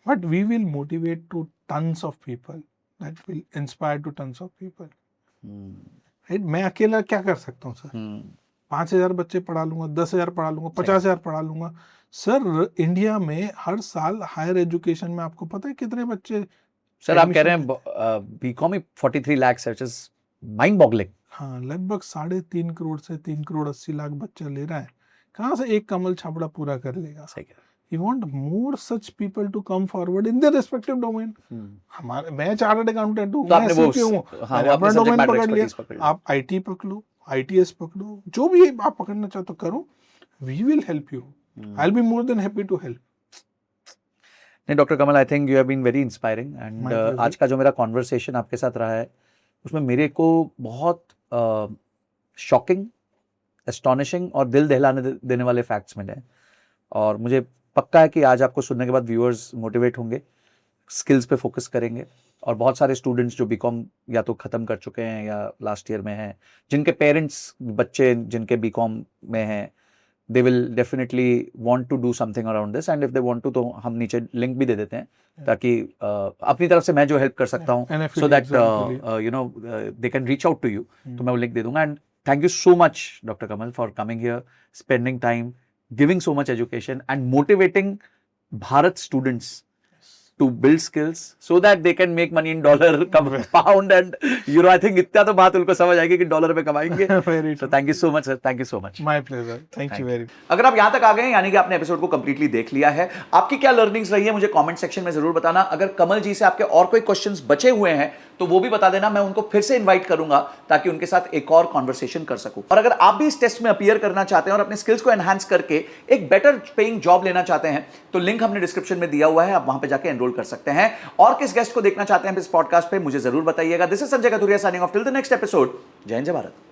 but we will motivate to tons of people, that will inspire to tons of people. Right. मैं अकेला क्या कर सकता हूँ सर? 5,000 बच्चे पढ़ा लूंगा, 10,000 पढ़ा लूंगा, 50,000 पढ़ा लूंगा. सर इंडिया में हर साल हायर एजुकेशन में आपको पता है कितने बच्चे? सर आप कह रहे हैं बीकॉम ही 43 lakh which is mind boggling. हाँ, लगभग 3.5 करोड़ से 3 करोड़ 80 लाख बच्चा ले रहा है. कहाँ से एक कमल छापड़ा पूरा कर लेगा? सही कह. You want more such people to come forward in their respective domain. हमारे, मैं चार्टर्ड अकाउंटेंट हूँ, मैं सीपी हूँ, मैंने अपना डोमेन पकड़ लिया. आप आईटी पकड़ो, आईटीएस पकड़ो, जो भी आप पकड़ना चाहते हो करो. We will help you. I'll be more than happy to help. नहीं doctor Kamal, I think you have been very inspiring and आज का जो मेरा कॉन्वर्सेशन आपके साथ रहा है उसमें मेरे को बहुत शॉकिंग, एस्टॉनिशिंग और दिल दहलाने देने वाले फैक्ट्स मिले हैं. और मुझे पक्का है कि आज आपको सुनने के बाद व्यूअर्स मोटिवेट होंगे, स्किल्स पे फोकस करेंगे. और बहुत सारे स्टूडेंट्स जो बीकॉम या तो ख़त्म कर चुके हैं या लास्ट ईयर में हैं, जिनके पेरेंट्स बच्चे जिनके बीकॉम में हैं, they will definitely want to do something around this. And if they want to, तो हम नीचे लिंक भी दे देते हैं ताकि अपनी तरफ से मैं जो हेल्प कर सकता हूँ so that you know they can reach out to you, तो मैं वो लिंक दे दूंगा. And thank you so much doctor Kamal for coming here, spending time, giving so much education and motivating Bharat students to build skills so that they can make money in dollar, pound and euro. I think इतना तो बात उनको समझ आएगी कि dollar पे कमाएंगे. So thank you so much sir, thank you so much. My pleasure. Thank you very much. अगर आप यहाँ तक आ गए हैं यानी कि आपने एपिसोड को कंप्लीटली देख लिया है, आपकी क्या लर्निंग्स रही है मुझे कमेंट सेक्शन में जरूर बताना. अगर कमल जी से आपके और कोई क्वेश्चंस बचे हुए हैं तो वो भी बता देना, मैं उनको फिर से इनवाइट करूंगा ताकि उनके साथ एक और कॉन्वर्सेशन कर सकूं. और अगर आप भी इस टेस्ट में अपीयर करना चाहते हैं और अपने स्किल्स को एनहांस करके एक बेटर पेइंग जॉब लेना चाहते हैं तो लिंक हमने डिस्क्रिप्शन में दिया हुआ है, आप वहां पे जाके एनरोल कर सकते हैं. और किस गेस्ट को देखना चाहते हैं इस पॉडकास्ट पे मुझे जरूर बताइएगा. This is Sanjay Kathuria signing off till the next episode. जय हिंद, जय भारत.